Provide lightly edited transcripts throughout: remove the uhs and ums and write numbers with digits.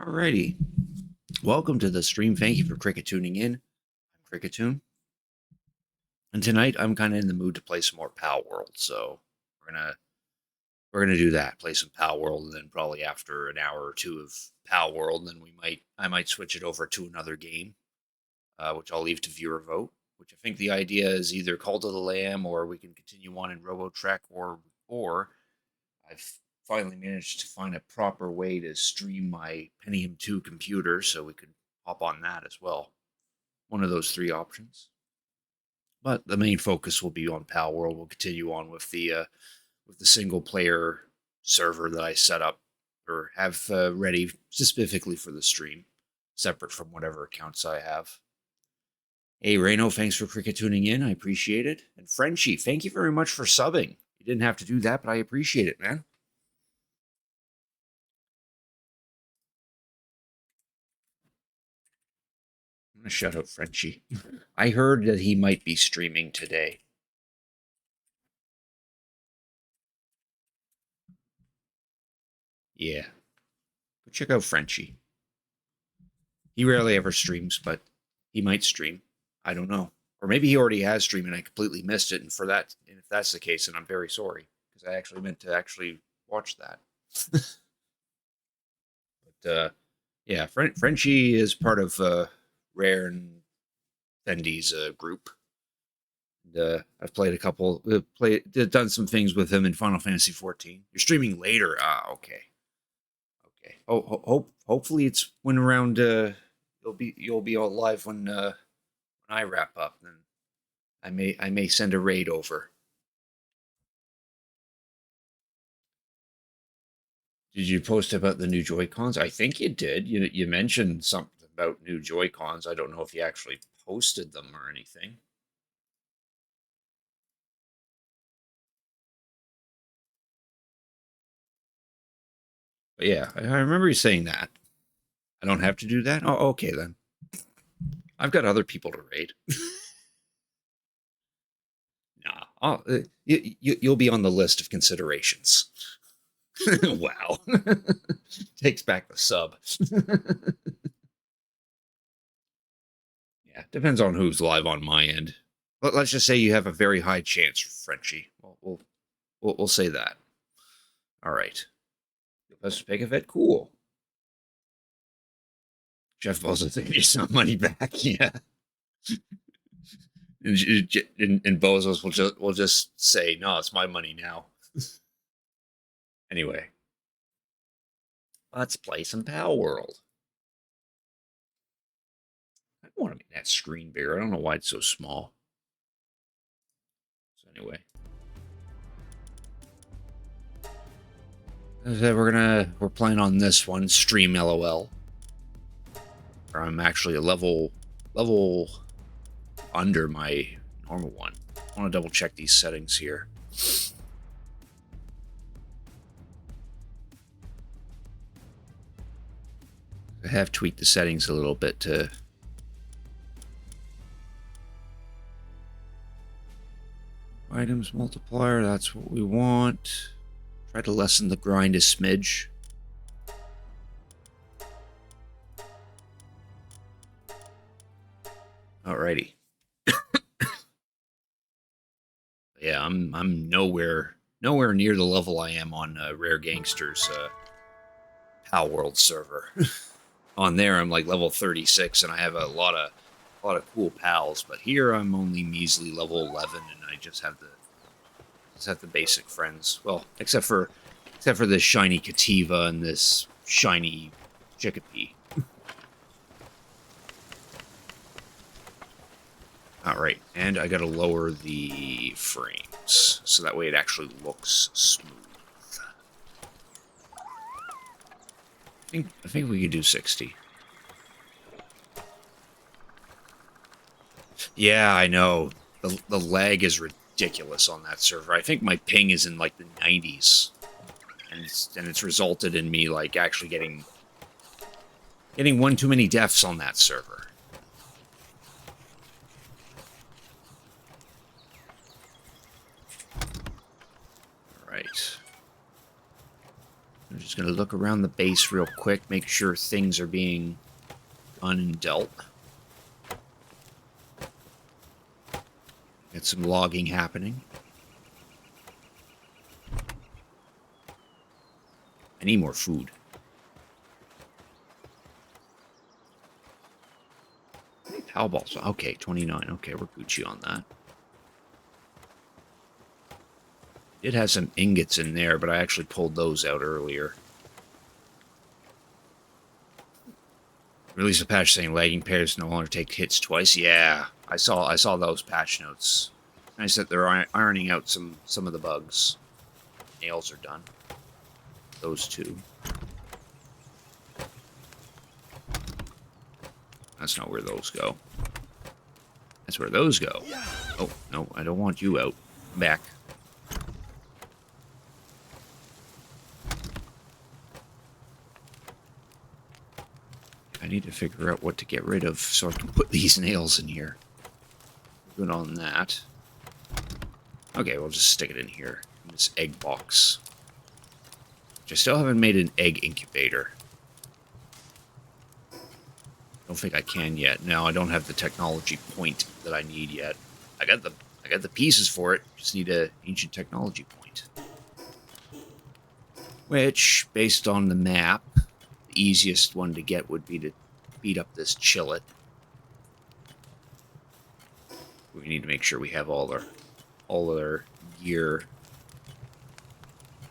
Alrighty. Welcome to the stream. Thank you for Cricket tuning in. I'm Cricketune. And tonight I'm kind of in the mood to play some more Palworld, so we're gonna do that. Play some Palworld, and then probably after an hour or two of Palworld, then I might switch it over to another game, which I'll leave to viewer vote. Which I think the idea is either Cult of the Lamb, or we can continue on in RoboTrek, or I've finally managed to find a proper way to stream my Pentium 2 computer, so we could hop on that as well. One of those three options. But the main focus will be on Palworld. We'll continue on with the single player server that I set up or have ready specifically for the stream, separate from whatever accounts I have. Hey, Reno, thanks for Cricket tuning in. I appreciate it. And Frenchie, thank you very much for subbing. You didn't have to do that, but I appreciate it, man. I'm going to shout out Frenchie. I heard that he might be streaming today. Yeah. Go check out Frenchie. He rarely ever streams, but he might stream. I don't know. Or maybe he already has streamed and I completely missed it. And if that's the case, then I'm very sorry. Because I actually meant to actually watch that. But yeah, Frenchie is part of Rare and Fendi's group. And, I've played a couple, done some things with him in Final Fantasy 14. You're streaming later. Ah, okay. Okay. Hopefully it's when around you'll be all live when I wrap up. Then I may send a raid over. Did you post about the new Joy-Cons? I think you did. You mentioned something about new Joy-Cons. I don't know if you actually posted them or anything. But yeah, I remember you saying that. I don't have to do that? Oh, okay then. I've got other people to raid. Nah, you'll be on the list of considerations. Wow. Takes back the sub. Yeah, depends on who's live on my end. Let's just say you have a very high chance, Frenchie. We'll say that. All right. Let's pick of it. Cool. Jeff Bezos gave you some money back. Yeah. And Bezos will just say, "No, it's my money now." Anyway, let's play some Palworld. I don't want to make that screen bigger. I don't know why it's so small. So anyway, we're playing on this one, Stream LOL. Where I'm actually a level level under my normal one. I want to double check these settings here. I have tweaked the settings a little bit to items multiplier. That's what we want. Try to lessen the grind a smidge. Alrighty. Yeah, I'm nowhere near the level I am on Rare Gangsters Palworld server. On there, I'm like level 36, and I have a lot of cool pals. But here, I'm only measly level 11, and I just have the basic friends. Well, except for this shiny Cativa and this shiny Chickapee. Alright, and I gotta lower the frames, so that way it actually looks smooth. I think we could do 60. Yeah, I know. The lag is ridiculous on that server. I think my ping is in like the 90s. And it's resulted in me like actually getting one too many deaths on that server. Alright. I'm just going to look around the base real quick, make sure things are being done and dealt. Get some logging happening. I need more food. Power balls. Okay, 29. Okay, we're Gucci on that. It has some ingots in there, but I actually pulled those out earlier. Release a patch saying lagging pairs no longer take hits twice. Yeah, I saw those patch notes. Nice that they're ironing out some of the bugs. Nails are done. Those two. That's not where those go. That's where those go. Oh, no, I don't want you out. Come back. I need to figure out what to get rid of so I can put these nails in here. Good on that. Okay, we'll just stick it in here. In this egg box. Which I still haven't made an egg incubator. Don't think I can yet. No, I don't have the technology point that I need yet. I got the pieces for it. Just need an ancient technology point. Which, based on the map, the easiest one to get would be to beat up this chillet. We need to make sure we have all our gear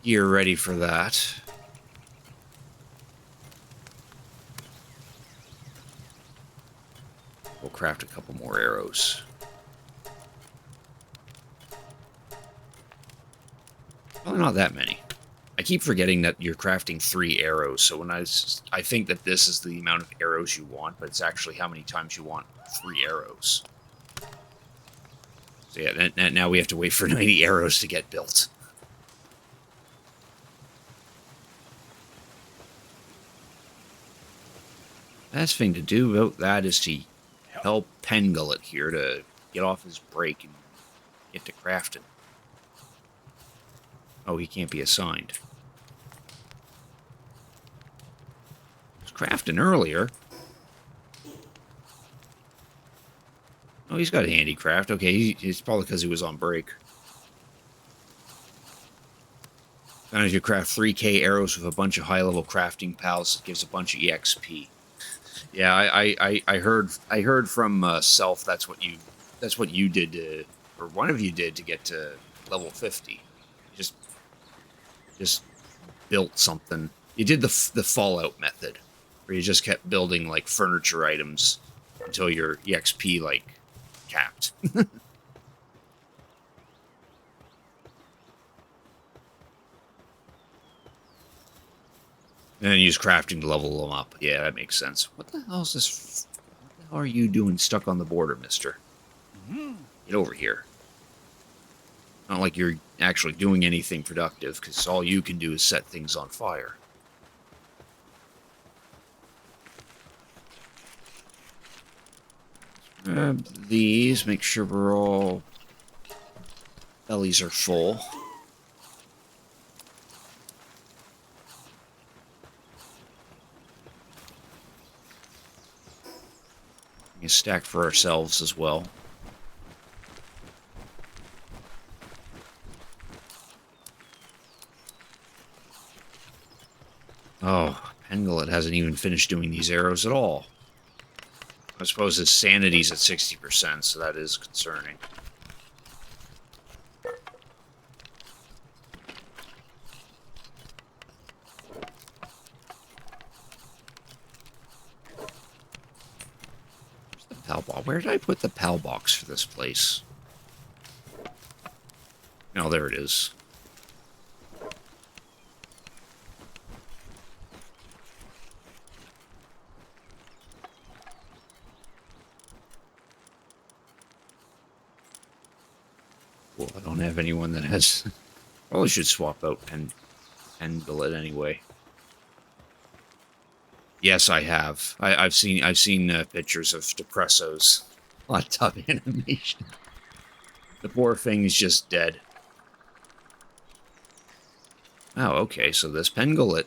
ready for that. We'll craft a couple more arrows. Probably not that many. I keep forgetting that you're crafting 3 arrows, so when I think that this is the amount of arrows you want, but it's actually how many times you want 3 arrows. So yeah, now we have to wait for 90 arrows to get built. Last thing to do about that is to help Pengullet here to get off his break and get to crafting. Oh, he can't be assigned. He was crafting earlier. Oh, he's got a handicraft. Okay, it's probably because he was on break. Sometimes you craft 3k arrows with a bunch of high-level crafting pals. It gives a bunch of EXP. Yeah, I heard from Self that's what you did to, or one of you did to get to level 50. Just built something. You did the Fallout method, where you just kept building like furniture items until your EXP like capped. And then use crafting to level them up. Yeah, that makes sense. What the hell is this? What the How are you doing stuck on the border, mister? Get over here. Not like you're actually doing anything productive, because all you can do is set things on fire. Grab these, make sure we're all... bellies are full. A stack for ourselves as well. Oh, Pengullet hasn't even finished doing these arrows at all. I suppose his sanity's at 60%, so that is concerning. Where's the PAL box? Where did I put the PAL box for this place? Oh, there it is. Cool, I don't have anyone that has... Probably should swap out Pengullet anyway. Yes, I have. I've seen pictures of Depresso's hot tub animation. The poor thing is just dead. Oh, okay, so this Pengullet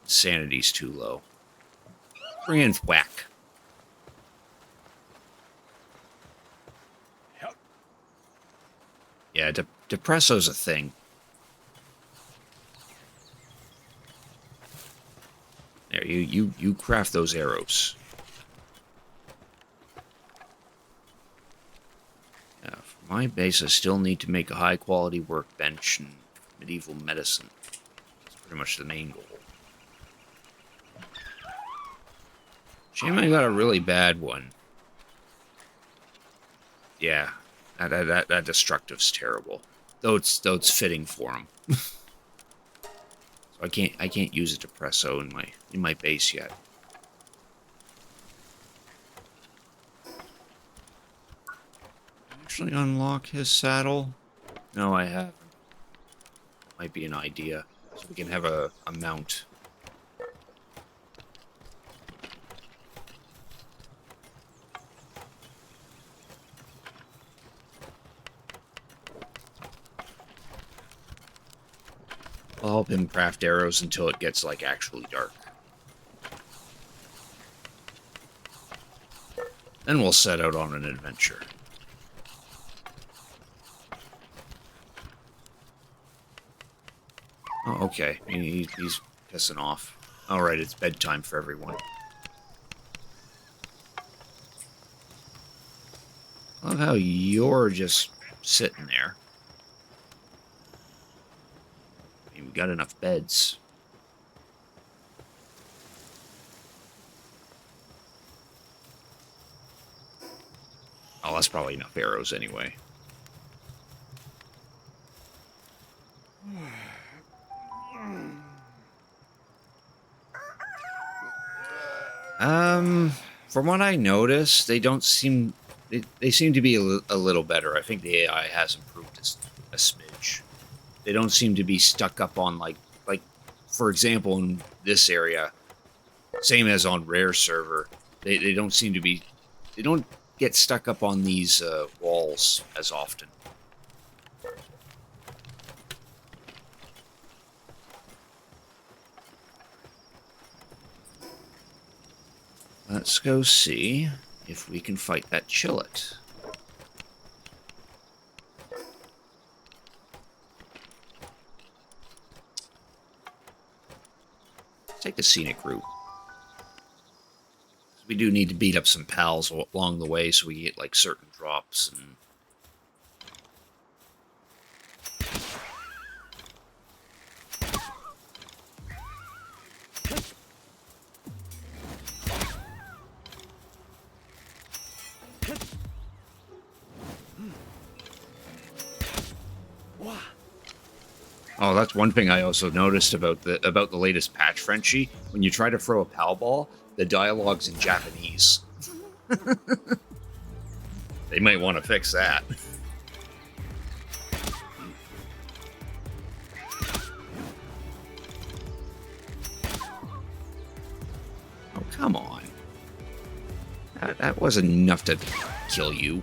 sanity's too low. Bring in whack. Yeah, Depresso's a thing. There, you craft those arrows. Yeah, for my base, I still need to make a high-quality workbench and medieval medicine. That's pretty much the main goal. Shame I got a really bad one. Yeah, that destructive's terrible. Though it's fitting for him. So I can't use a Depresso in my base yet. Actually unlock his saddle? No, I haven't. Might be an idea. So we can have a mount. I'll help him craft arrows until it gets, like, actually dark. Then we'll set out on an adventure. Oh, okay. He's pissing off. Alright, it's bedtime for everyone. I love how you're just sitting there. I mean, we got enough beds. Oh, that's probably enough arrows anyway. From what I noticed, they don't seem... They seem to be a little better. I think the AI has improved a smidge. They don't seem to be stuck up on, like, for example, in this area, same as on Rare server, they don't seem to be... They don't get stuck up on these walls as often. Let's go see if we can fight that Chillet. Let's take the scenic route. We do need to beat up some pals along the way so we get, like, certain drops and... Oh, that's one thing I also noticed about the latest patch, Frenchie. When you try to throw a pal ball, the dialogue's in Japanese. They might want to fix that. Oh, come on. That wasn't enough to kill you.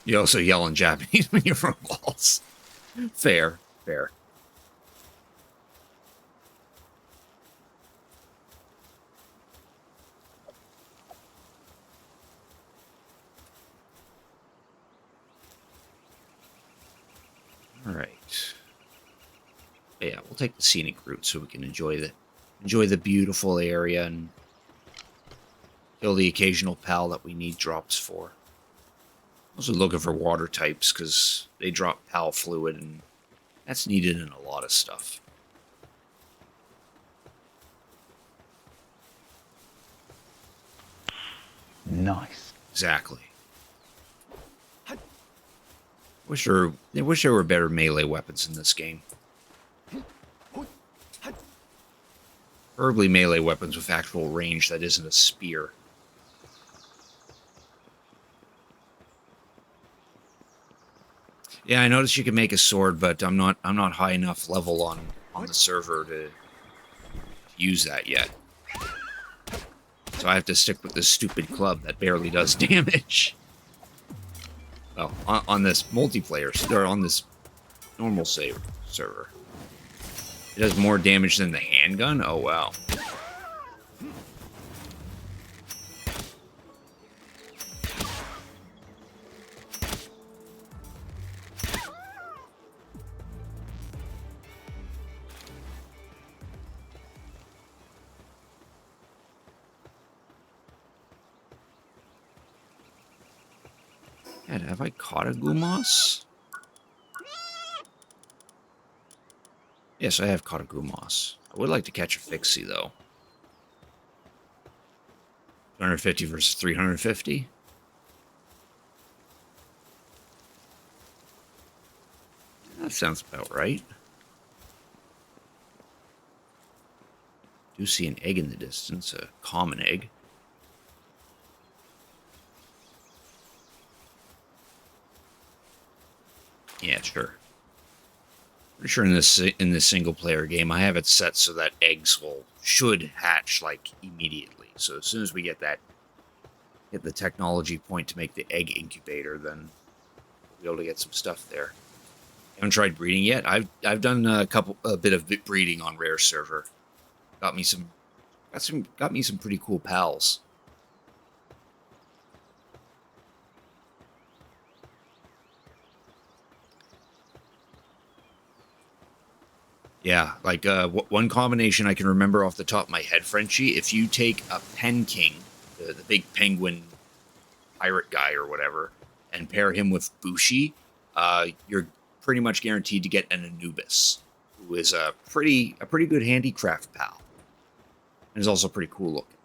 You also yell in Japanese when you throw balls. Fair, fair. All right. Yeah, we'll take the scenic route so we can enjoy the beautiful area and kill the occasional pal that we need drops for. Also looking for water types because they drop pal fluid and that's needed in a lot of stuff. Nice. Exactly. I wish there were better melee weapons in this game. Preferably melee weapons with actual range that isn't a spear. Yeah, I noticed you can make a sword, but I'm not high enough level on the server to use that yet. So I have to stick with this stupid club that barely does damage. Well, on this multiplayer, or on this normal server. It does more damage than the handgun? Oh, wow. God, have I caught a Gumas? Yes, I have caught a Gumas. I would like to catch a Fixie, though. 250 versus 350? That sounds about right. Do see an egg in the distance, a common egg. Yeah, sure. Pretty sure in this single player game, I have it set so that eggs should hatch like immediately. So as soon as we get the technology point to make the egg incubator, then we'll be able to get some stuff there. Haven't tried breeding yet. I've done a bit of breeding on Rare server. Got me some pretty cool pals. Yeah, like one combination I can remember off the top of my head, Frenchie. If you take a Pen King, the big penguin pirate guy or whatever, and pair him with Bushi, you're pretty much guaranteed to get an Anubis, who is a pretty good handicraft pal, and is also pretty cool looking.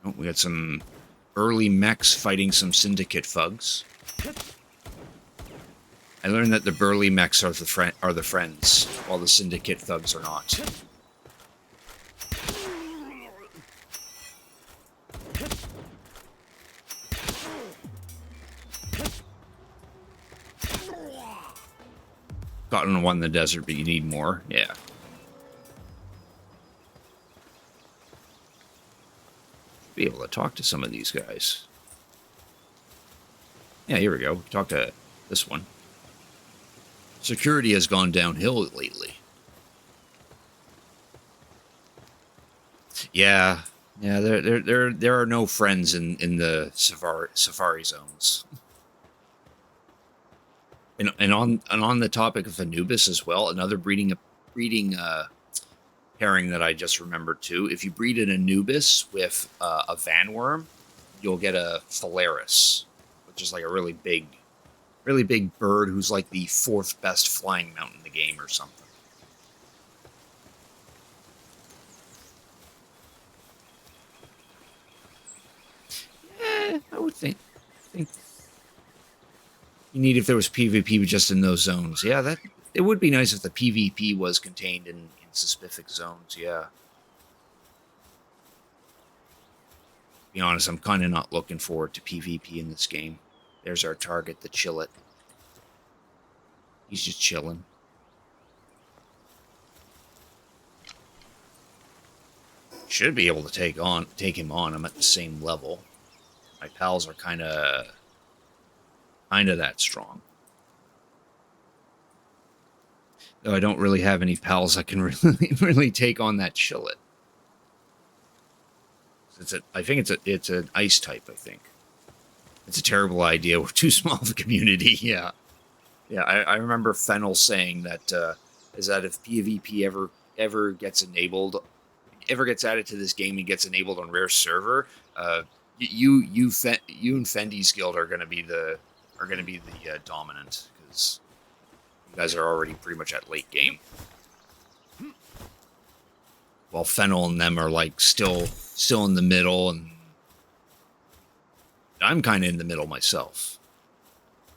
Oh, we got some early mechs fighting some syndicate thugs. I learned that the burly mechs are the friends, while the syndicate thugs are not. Gotten one in the desert, but you need more. Yeah. Be able to talk to some of these guys. Yeah, here we go. Talk to this one. Security has gone downhill lately. Yeah, there are no friends in the safari zones. And on the topic of Anubis as well, another breeding pairing that I just remembered too. If you breed an Anubis with a Vanworm, you'll get a Phalaris, which is like a really big bird who's like the 4th best flying mount in the game or something. Yeah, I would think you need if there was PvP just in those zones. Yeah, that it would be nice if the PvP was contained in specific zones. Yeah. To be honest, I'm kind of not looking forward to PvP in this game. There's our target, the Chillet. He's just chilling. Should be able to take him on. I'm at the same level. My pals are kind of that strong. Though I don't really have any pals that can really take on that Chillet. I think it's an ice type. I think it's a terrible idea. We're too small of a community. Yeah, yeah. I remember Fennel saying that is that if PvP ever gets enabled, ever gets added to this game and gets enabled on Rare server, you and Fendy's guild are going to be the dominant because you guys are already pretty much at late game. While Fennel and them are like still in the middle, and I'm kind of in the middle myself.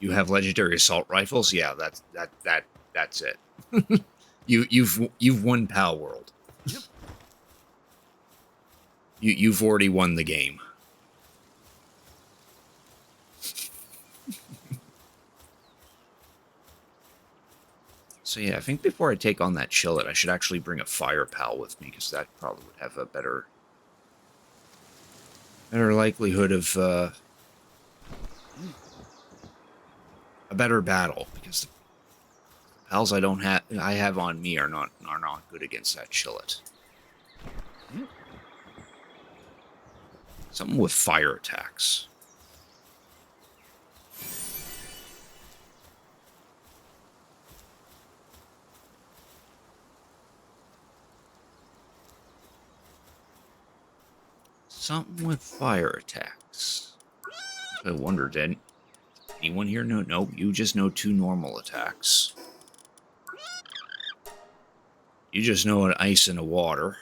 You have legendary assault rifles, yeah. That's it. You've won Palworld. Yep. You've already won the game. So yeah, I think before I take on that Chillet, I should actually bring a fire pal with me, because that probably would have a better likelihood of a better battle, because the pals I have on me are not good against that Chillet. Something with fire attacks. Something with fire attacks. I wonder, did anyone here know? No, you just know 2 normal attacks. You just know an ice and a water.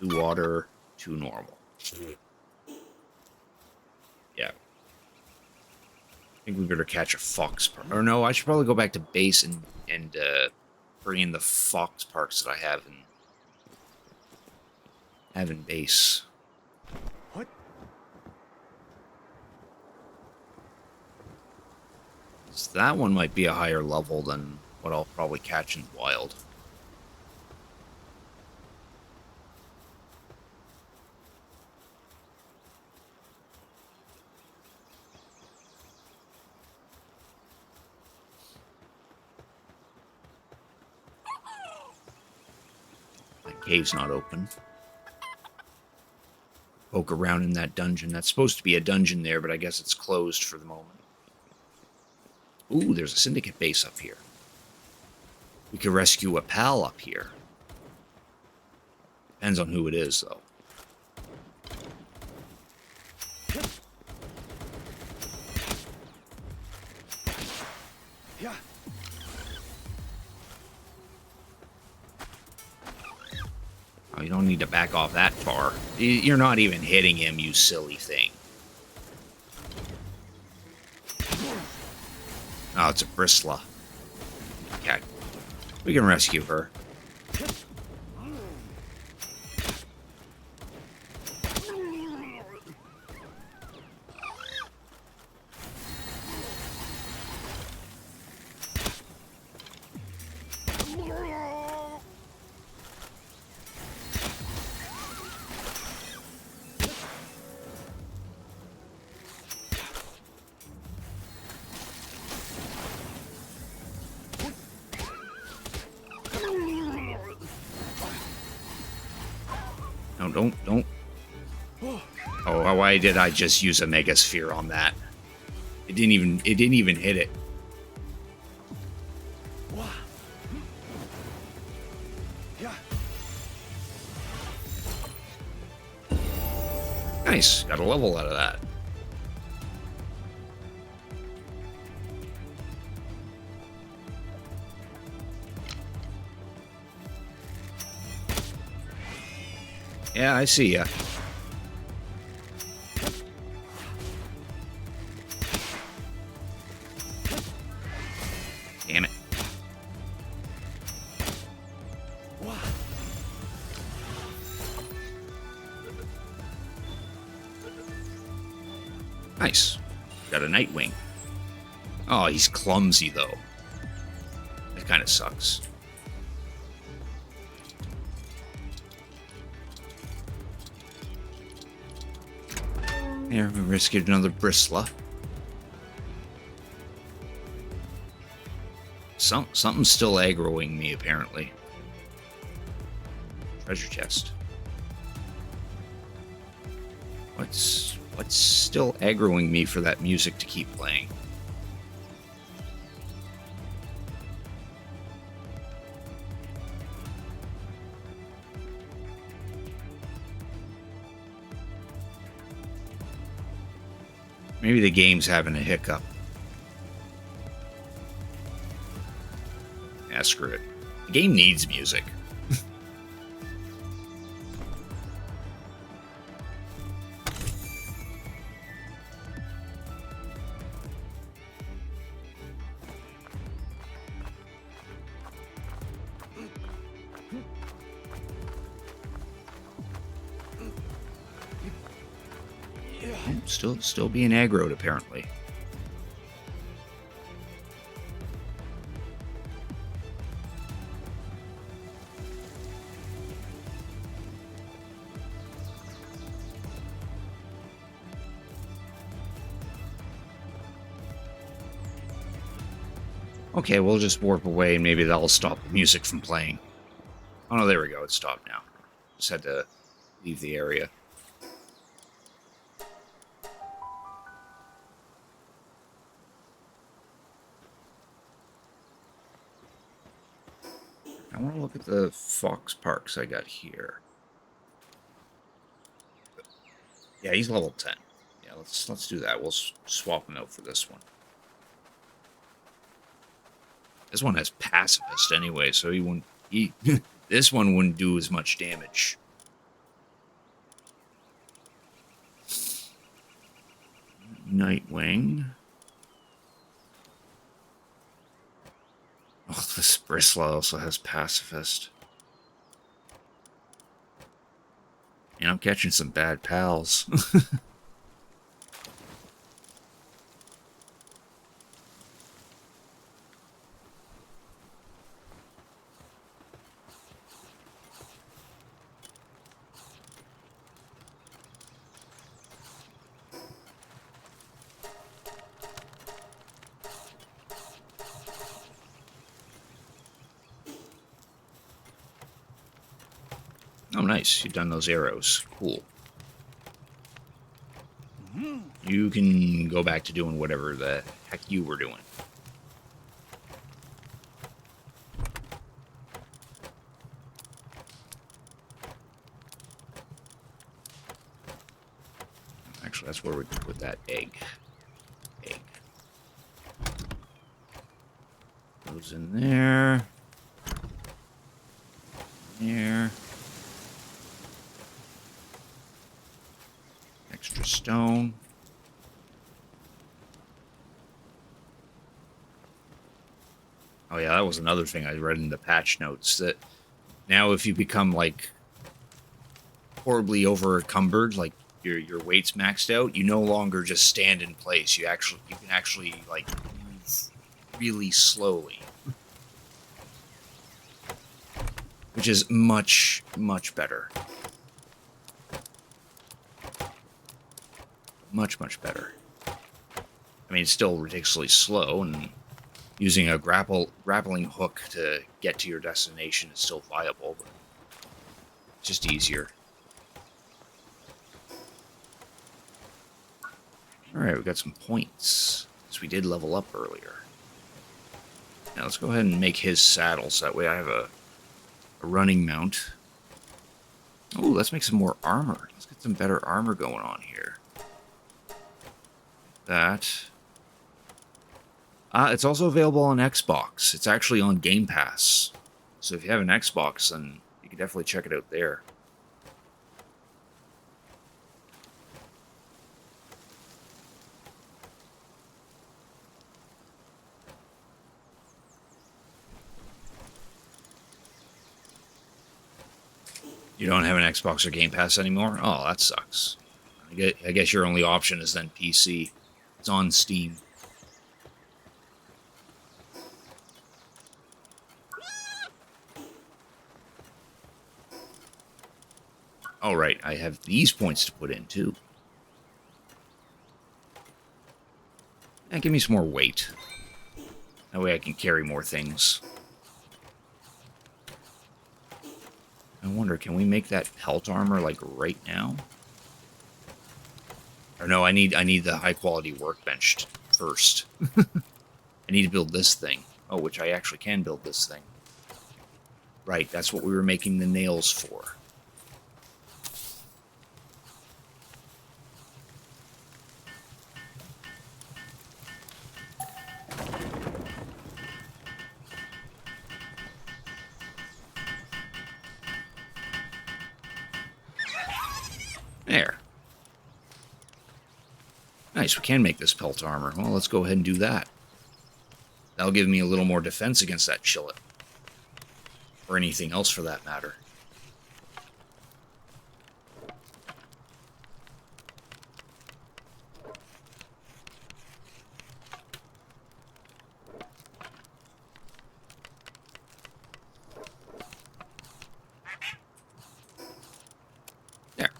2 water, 2 normal. Yeah. I think we better catch a fox park. Or no, I should probably go back to base and bring in the fox parks that I have in base. What? So that one might be a higher level than what I'll probably catch in wild. My cave's not open. Poke around in that dungeon. That's supposed to be a dungeon there, but I guess it's closed for the moment. Ooh, there's a syndicate base up here. We could rescue a pal up here. Depends on who it is, though. Yeah. Oh, you don't need to back off that far. You're not even hitting him, you silly thing. Oh, it's a Bristla. Okay. We can rescue her. No, don't. Oh, why did I just use a Mega Sphere on that? It didn't even hit it. Nice, got a level out of that. Yeah, I see ya. Nice. Got a Nightwing. Oh, he's clumsy, though. That kind of sucks. Here, we rescued another Bristler. Something's still aggroing me, apparently. Treasure chest. What's still aggroing me for that music to keep playing? Maybe the game's having a hiccup. Yeah, screw it. The game needs music. Still being aggroed, apparently. Okay, we'll just warp away and maybe that'll stop the music from playing. Oh no, there we go. It stopped now. Just had to leave the area. I want to look at the fox parks I got here. Yeah, he's level 10. Yeah, let's do that. We'll swap him out for this one. This one has pacifist anyway, so he wouldn't. This one wouldn't do as much damage. Nightwing. Oh, this Bristler also has pacifist. And I'm catching some bad pals. Oh, nice. You've done those arrows. Cool. You can go back to doing whatever the heck you were doing. Actually, that's where we put that egg. Egg. Goes in there. There. Extra stone. Oh yeah, that was another thing I read in the patch notes, that now if you become like horribly over encumbered, like your weight's maxed out, you no longer just stand in place. You can actually like move really slowly. Which is much better. Much better. I mean, it's still ridiculously slow, and using a grappling hook to get to your destination is still viable, but it's just easier. Alright, we got some points, because we did level up earlier. Now let's go ahead and make his saddle, so that way I have a running mount. Oh, let's make some more armor. Let's get some better armor going on here. That. It's also available on Xbox. It's actually on Game Pass. So if you have an Xbox, then you can definitely check it out there. You don't have an Xbox or Game Pass anymore? Oh, that sucks. I guess your only option is then PC. It's on Steam. All right, I have these points to put in too. And give me some more weight. That way I can carry more things. I wonder, can we make that pelt armor like right now? Or no, I need the high quality workbench first. I need to build this thing. Oh, which I actually can build this thing. Right, that's what we were making the nails for. There. Nice, we can make this pelt armor. Well, let's go ahead and do that. That'll give me a little more defense against that chillet. Or anything else for that matter. There.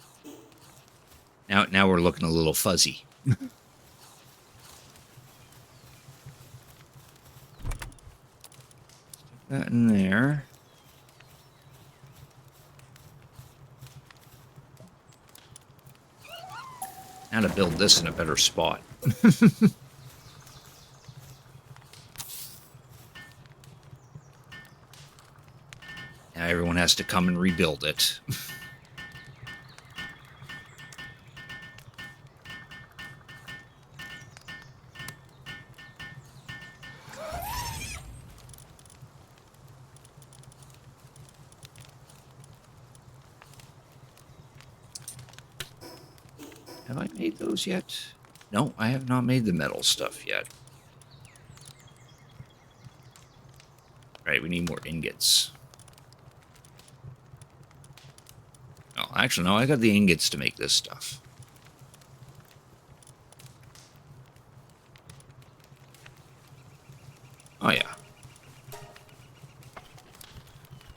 Now we're looking a little fuzzy. That in there. Now to build this in a better spot. Now everyone has to come and rebuild it. Have I made those yet? No, I have not made the metal stuff yet. Right, we need more ingots. Oh, actually, no, I got the ingots to make this stuff. Oh, yeah.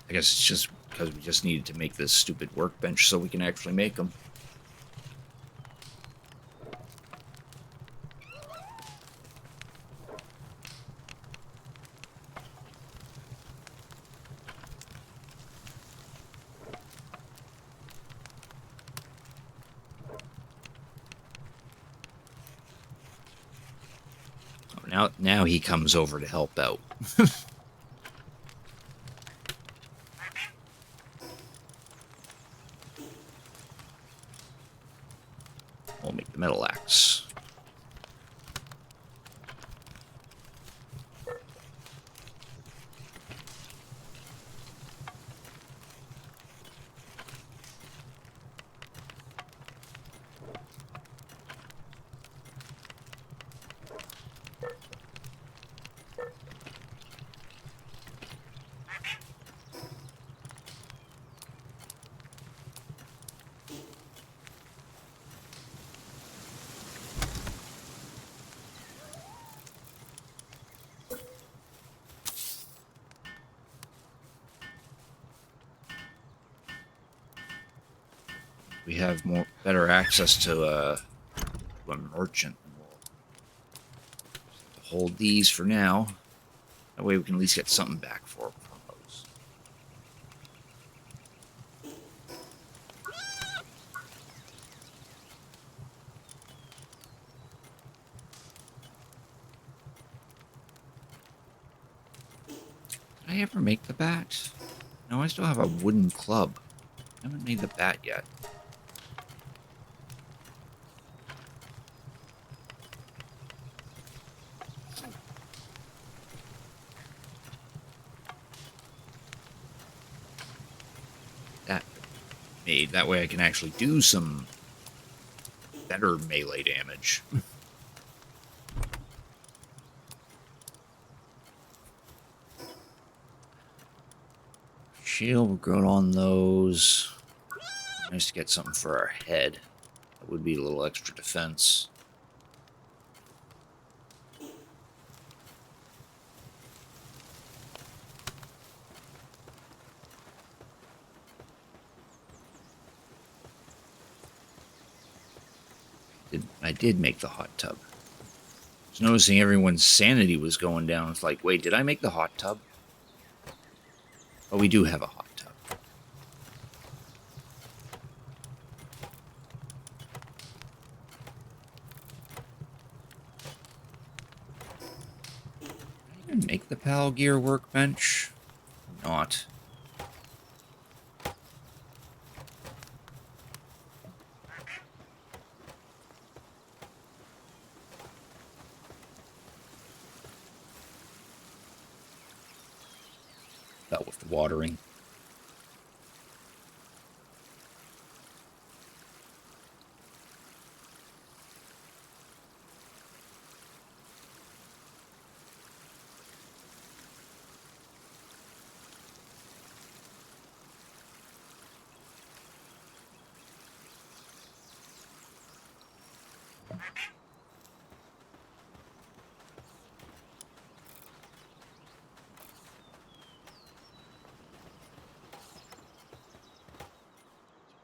I guess it's just because we just needed to make this stupid workbench so we can actually make them. Now he comes over to help out. We'll make the metal axe. We have better access to a merchant. We'll hold these for now. That way we can at least get something back for those. Did I ever make the bat? No, I still have a wooden club. I haven't made the bat yet. That made. That way I can actually do some better melee damage. Shield, we're good on those. Nice to get something for our head. That would be a little extra defense. I did make the hot tub. I was noticing everyone's sanity was going down. It's like, wait, did I make the hot tub? Oh, we do have a hot tub. Did I even make the PAL gear workbench? Not. That with the watering.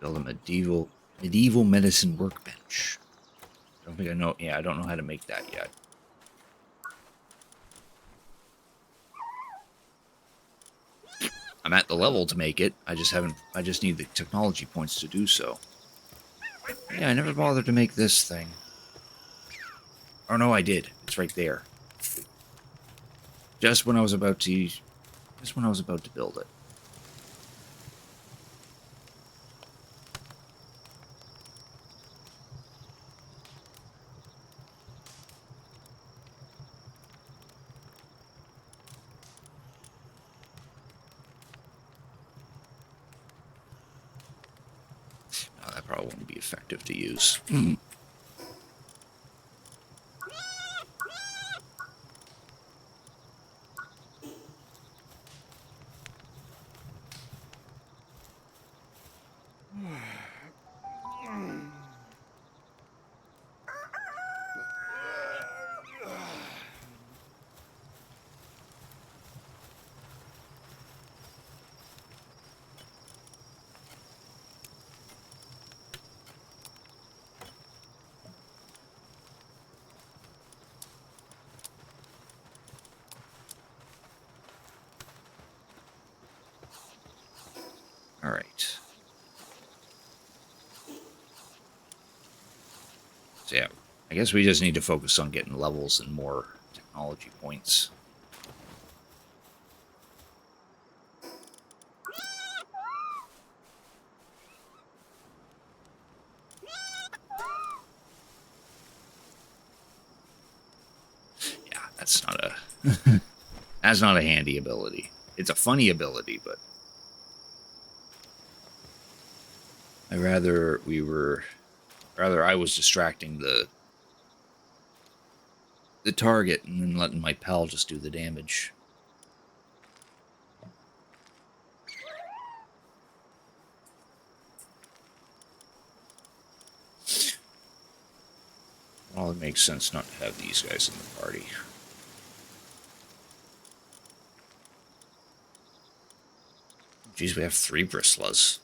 Build a medieval medicine workbench. I don't think I know. Yeah, I don't know how to make that yet. I'm at the level to make it. I just need the technology points to do so. Yeah, I never bothered to make this thing. Oh no, I did. It's right there. Just when I was about to build it. No, that probably won't be effective to use. All right. So yeah, I guess we just need to focus on getting levels and more technology points. Yeah, that's not a that's not a handy ability. It's a funny ability, but rather I was distracting the target and then letting my pal just do the damage. Well, it makes sense not to have these guys in the party. Geez, we have 3 bristlers.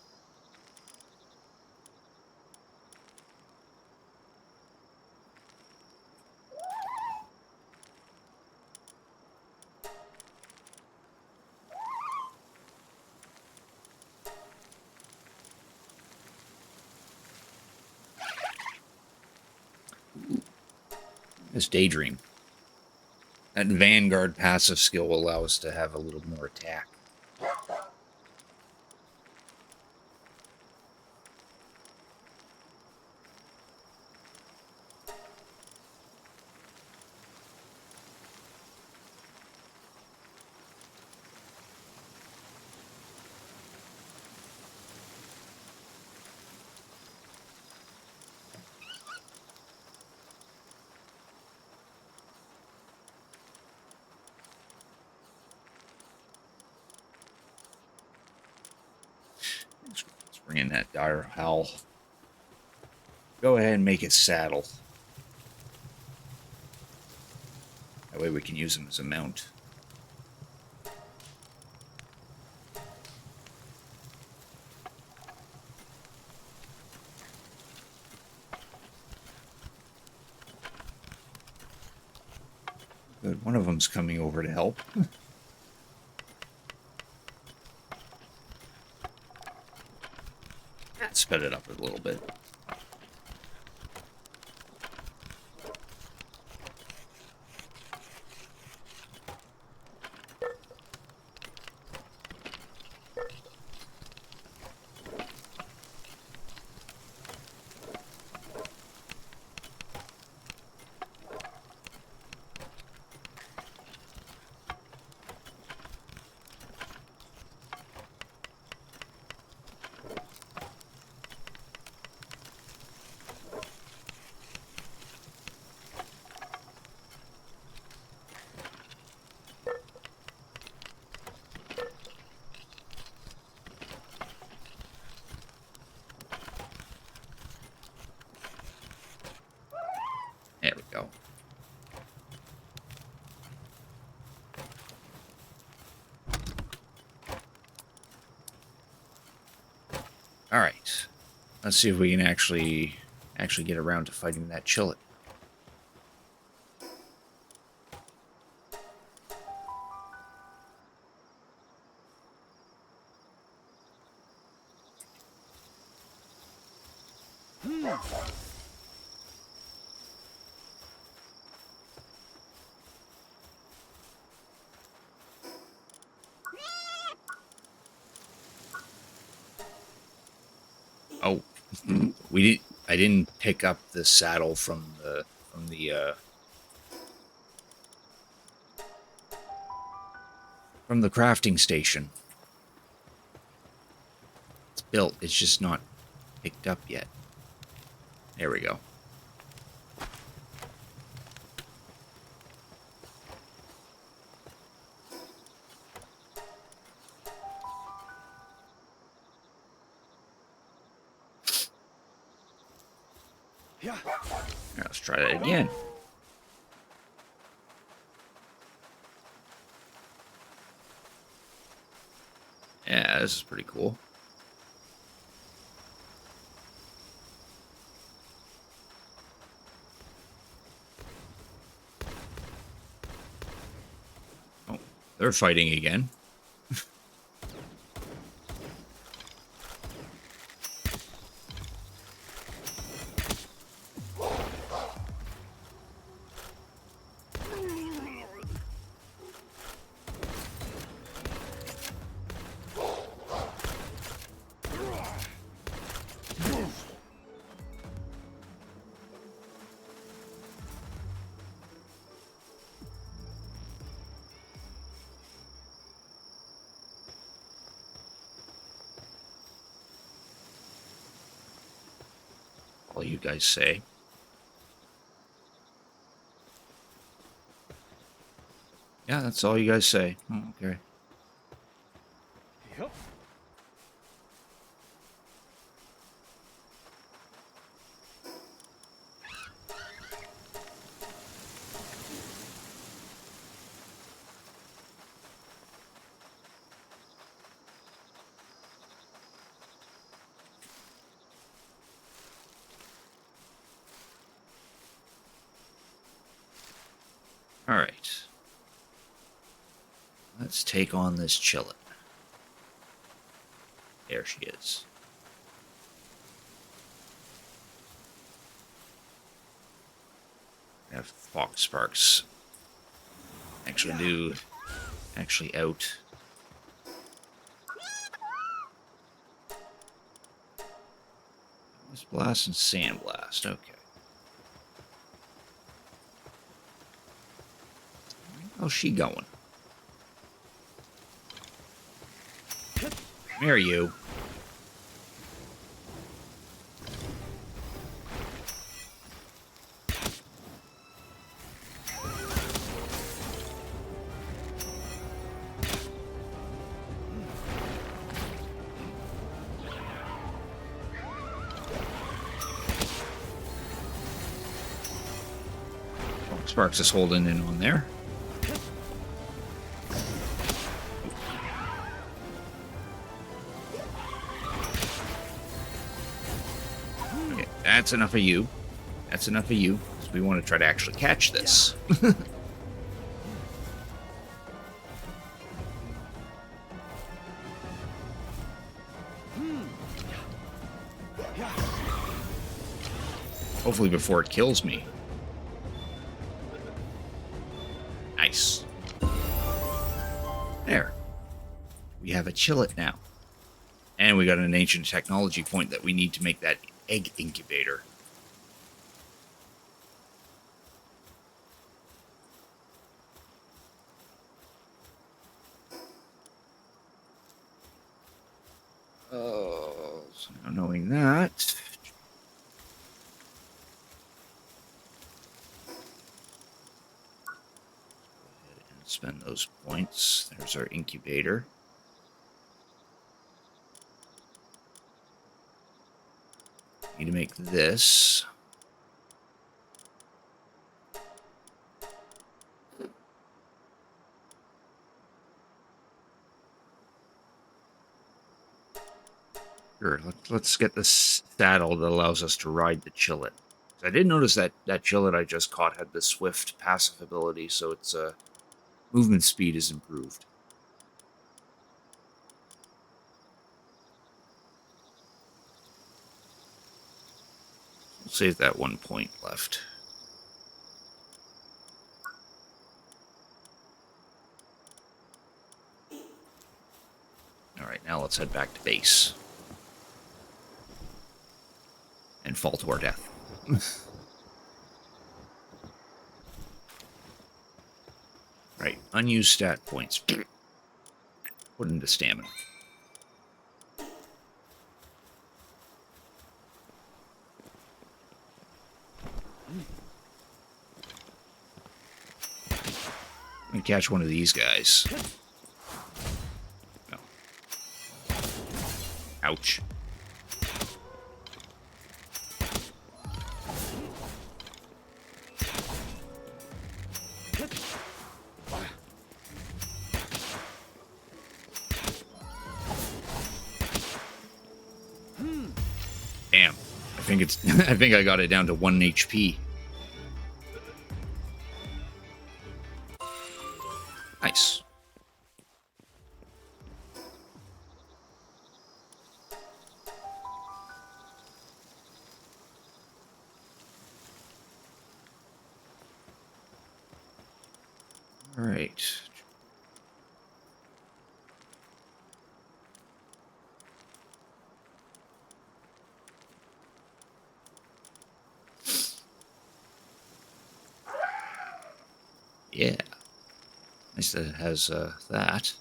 This Daydream. That Vanguard passive skill will allow us to have a little more attack. Let's bring in that dire howl. go ahead and make it saddle. That way we can use him as a mount. Good, one of them's coming over to help. Sped it up a little bit. There we go. All right. Let's see if we can actually get around to fighting that chillet. Oh, I didn't pick up the saddle from the crafting station. It's built. It's just not picked up yet. There we go. Yeah. Let's try that again. Yeah, this is pretty cool. Oh, they're fighting again. All you guys say. Yeah, that's all you guys say. Oh, okay. Yep. All right. Let's take on this chillet. There she is. Have Fox Sparks actually out. Ice Blast and Sand Blast. Okay. How's she going? Come here, you. Sparks is holding in on there. Okay, that's enough of you. That's enough of you. So we want to try to actually catch this. Hopefully before it kills me. Nice. There. We have a chillet now. And we got an ancient technology point that we need to make that egg incubator. Oh, so now knowing that... spend those points. There's our incubator. Need to make this. Sure, let's get this saddle that allows us to ride the chillet. I did notice that that chillet I just caught had the swift passive ability, so its movement speed is improved. We'll save that 1 point left. Alright, now let's head back to base. And fall to our death. Right, unused stat points. Put into stamina. I'm gonna catch one of these guys. No. Ouch. Damn. I think I got it down to 1 HP. Nice. All right. Yeah. Nice that it has that.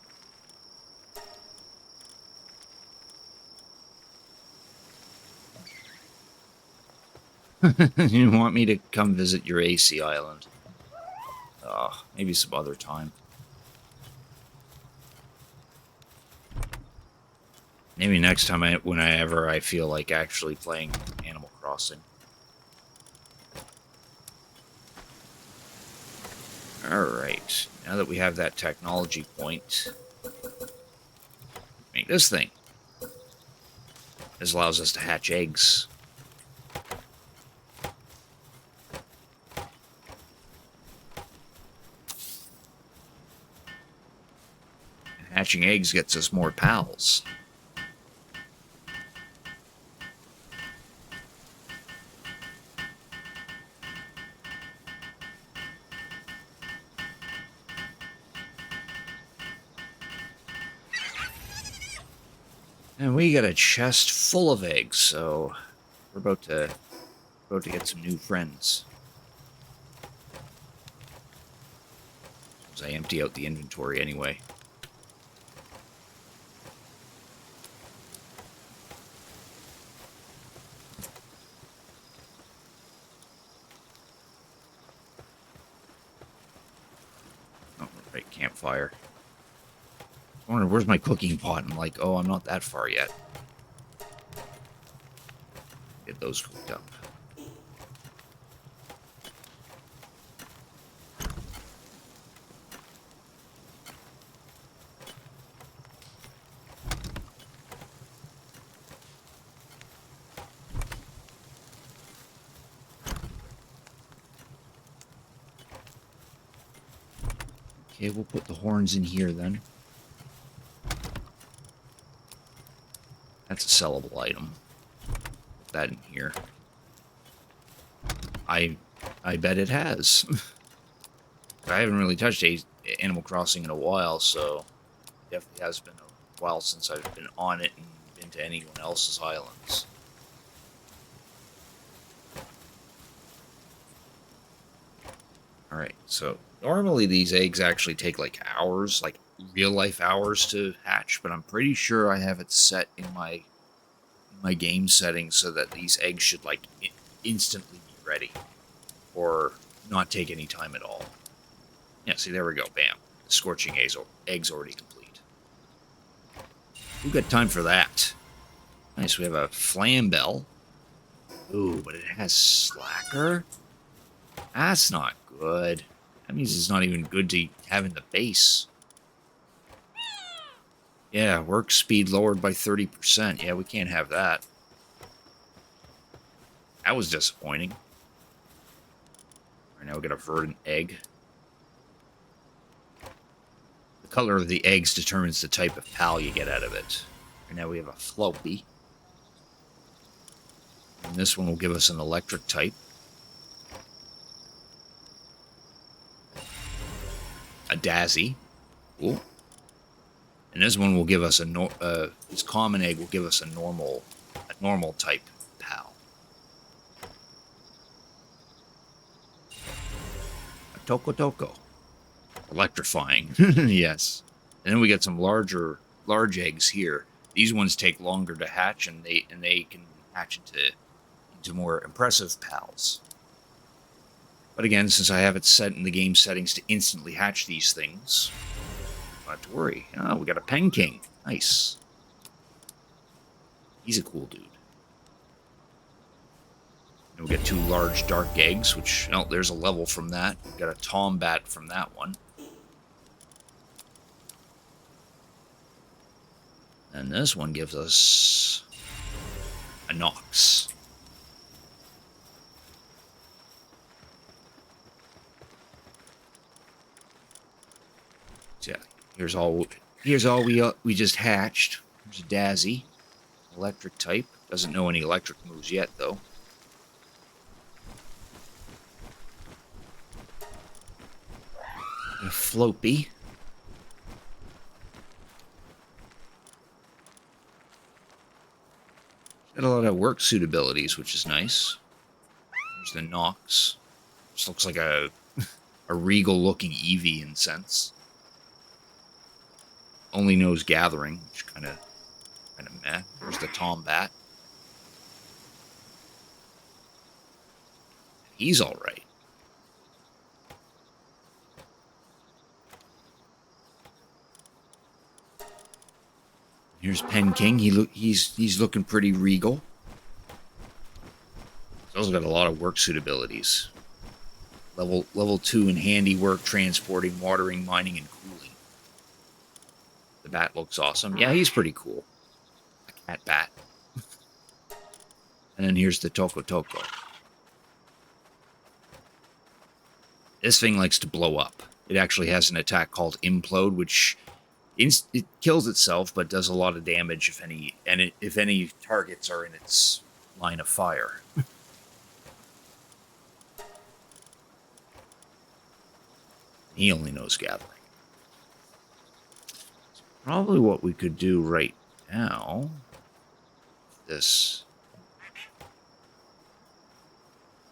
You want me to come visit your AC island? Oh, maybe some other time. Maybe next time whenever I feel like actually playing Animal Crossing. Alright, now that we have that technology point, make this thing. This allows us to hatch eggs. And hatching eggs gets us more pals. And we got a chest full of eggs, so we're about to get some new friends. As I empty out the inventory anyway. Oh, right, campfire. I wonder, where's my cooking pot? I'm like, oh, I'm not that far yet. Get those cooked up. Okay, we'll put the horns in here then. That's a sellable item. Put that in here. I bet it has. I haven't really touched Animal Crossing in a while, so it definitely has been a while since I've been on it and been to anyone else's islands. Alright, so normally these eggs actually take like hours, like real life hours to hatch, but I'm pretty sure I have it set in my game settings so that these eggs should like instantly be ready or not take any time at all. Yeah, see, there we go. Bam. Scorching eggs already complete. We've got time for that. Nice, we have a flamel. Ooh, but it has slacker? That's not good. That means it's not even good to have in the base. Yeah, work speed lowered by 30%. Yeah, we can't have that. That was disappointing. All right, now we got a verdant egg. The color of the eggs determines the type of pal you get out of it. And now we have a floppy. And this one will give us an electric type. A Dazzy. Cool. And this one will give us this common egg will give us a normal type pal. A Toko. Electrifying. Yes. And then we got some large eggs here. These ones take longer to hatch, and they can hatch into more impressive pals. But again, since I have it set in the game settings to instantly hatch these things, not to worry. Oh, we got a Pen King. Nice. He's a cool dude. And we got two large dark eggs, which, oh, there's a level from that. We got a Tombat from that one. And this one gives us a Nox. So yeah, here's all we just hatched. There's a Dazzy, electric type. Doesn't know any electric moves yet though. A Floppy. Got a lot of work suit abilities, which is nice. There's the Nox. This looks like a regal-looking Eevee in sense. Only knows gathering, which kind of meh. There's the Tombat. He's all right. Here's Pen King. He's looking pretty regal. He's also got a lot of work suit abilities. Level 2 in handiwork, transporting, watering, mining, and cooling. The bat looks awesome. Yeah, he's pretty cool. A cat bat. And then here's the Toko. This thing likes to blow up. It actually has an attack called Implode, which it kills itself, but does a lot of damage if any targets are in its line of fire. He only knows gathering. So probably what we could do right now. This.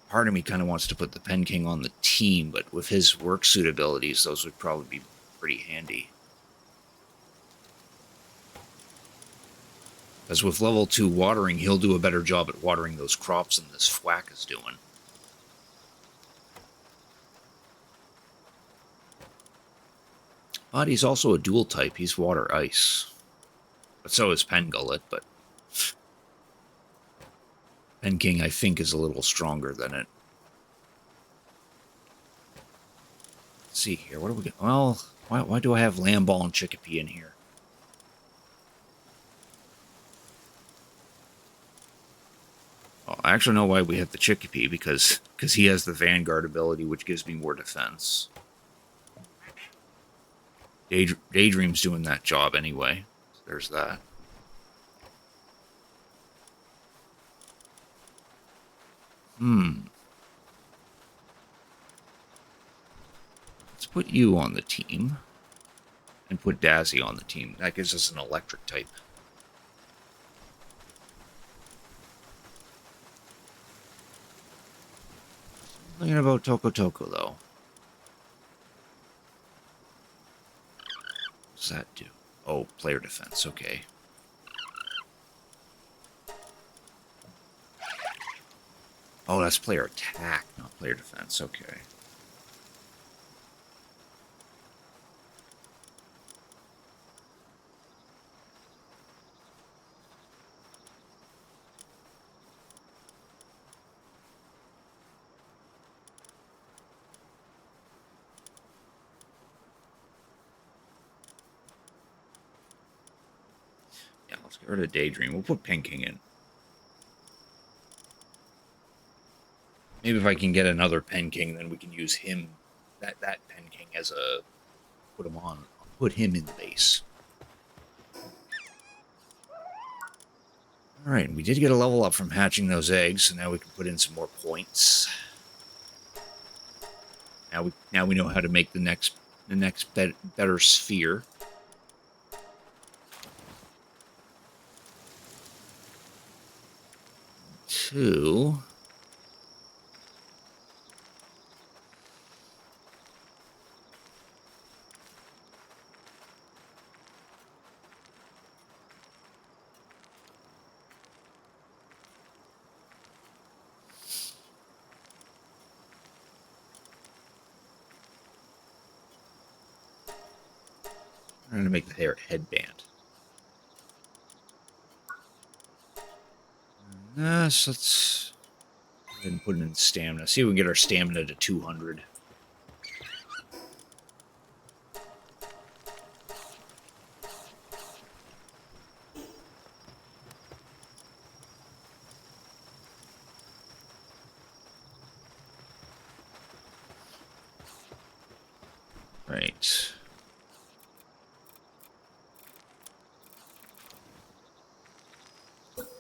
Part of me kind of wants to put the Pen King on the team, but with his work suit abilities, those would probably be pretty handy. Because with level 2 watering, he'll do a better job at watering those crops than this Thwack is doing. But he's also a dual type. He's water ice. But so is Pengullet, but Pen King, I think, is a little stronger than it. Let's see here. What do we get? Well, why do I have Lamball and Chickapee in here? Well, I actually know why we have the Chickapee, because he has the Vanguard ability, which gives me more defense. Daydream's doing that job anyway. So there's that. Let's put you on the team. And put Dazzy on the team. That gives us an electric type. Thinking about Toko Toko, though. What's that do? Oh, player defense. Okay. Oh, that's player attack, not player defense. Okay. Yeah, let's get rid of Daydream. We'll put Pinking in. Maybe if I can get another Pen-King, then we can use him, that Pen-King as a, put him on, put him in the base. Alright, we did get a level up from hatching those eggs, so now we can put in some more points. Now we know how to make the next better sphere. Two. I'm going to make the hair headband. So let's go ahead and put it in stamina. See if we can get our stamina to 200. Right.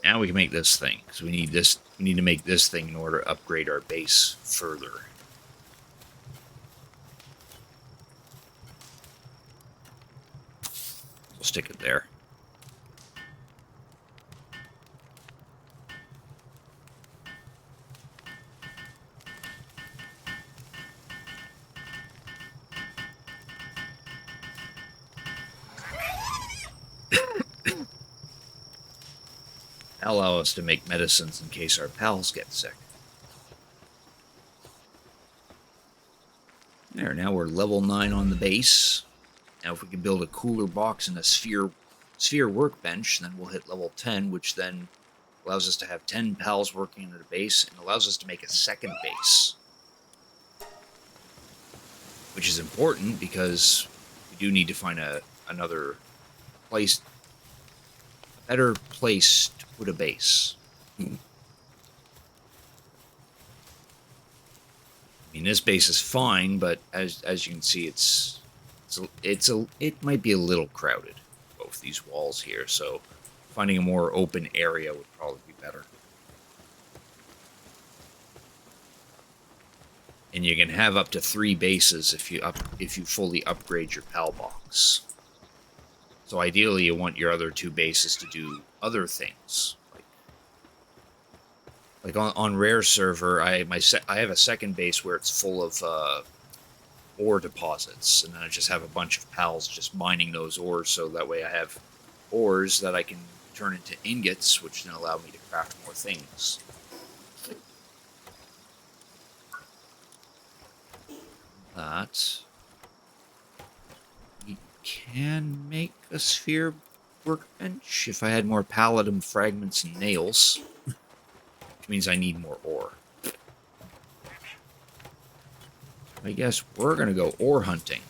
Now we can make this thing, because we need this. We need to make this thing in order to upgrade our base further. We'll stick it there. That'll allow us to make medicines in case our pals get sick. There, now we're level 9 on the base. Now if we can build a cooler box and a sphere workbench, then we'll hit level 10, which then allows us to have 10 pals working at a base and allows us to make a second base. Which is important because we do need to find another place, a better place to put a base. I mean, this base is fine, but as you can see, it might be a little crowded, both these walls here. So finding a more open area would probably be better. And you can have up to 3 bases if you fully upgrade your PAL box. So ideally, you want your other 2 bases to do other things. Like on Rare server, I have a second base where it's full of ore deposits, and then I just have a bunch of pals just mining those ores, so that way I have ores that I can turn into ingots, which then allow me to craft more things. That we can make a sphere workbench if I had more palladium fragments and nails, which means I need more ore. I guess we're gonna go ore hunting.